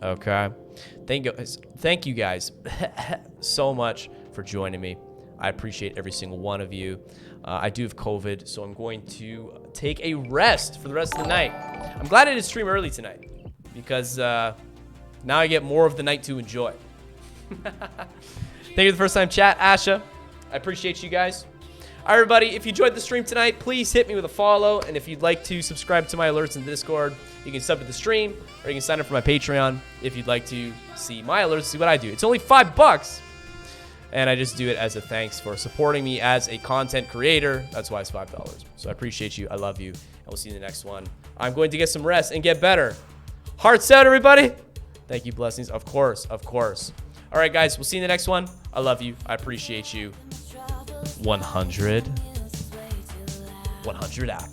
Okay. Thank you guys so much for joining me. I appreciate every single one of you. I do have COVID, so I'm going to take a rest for the rest of the night. I'm glad I did stream early tonight because now I get more of the night to enjoy. Thank you for the first time chat, Asha. I appreciate you guys. All right, everybody, if you enjoyed the stream tonight, please hit me with a follow. And if you'd like to subscribe to my alerts in Discord, you can sub to the stream or you can sign up for my Patreon if you'd like to see my alerts, see what I do. It's only $5. And I just do it as a thanks for supporting me as a content creator. That's why it's $5. So I appreciate you. I love you. And we'll see you in the next one. I'm going to get some rest and get better. Hearts out, everybody. Thank you. Blessings. Of course. Of course. All right, guys. We'll see you in the next one. I love you. I appreciate you. 100 out.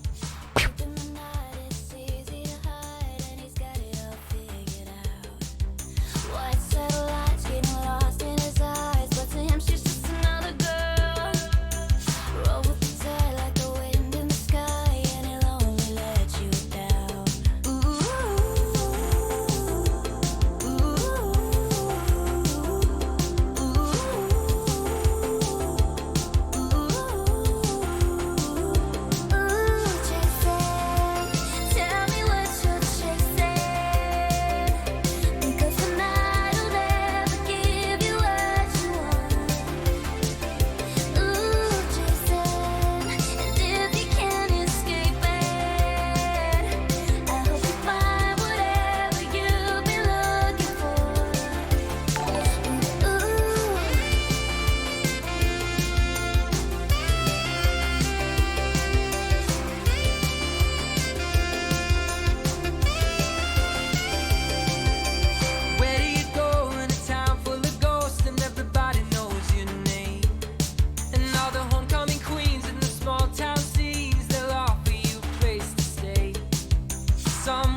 Some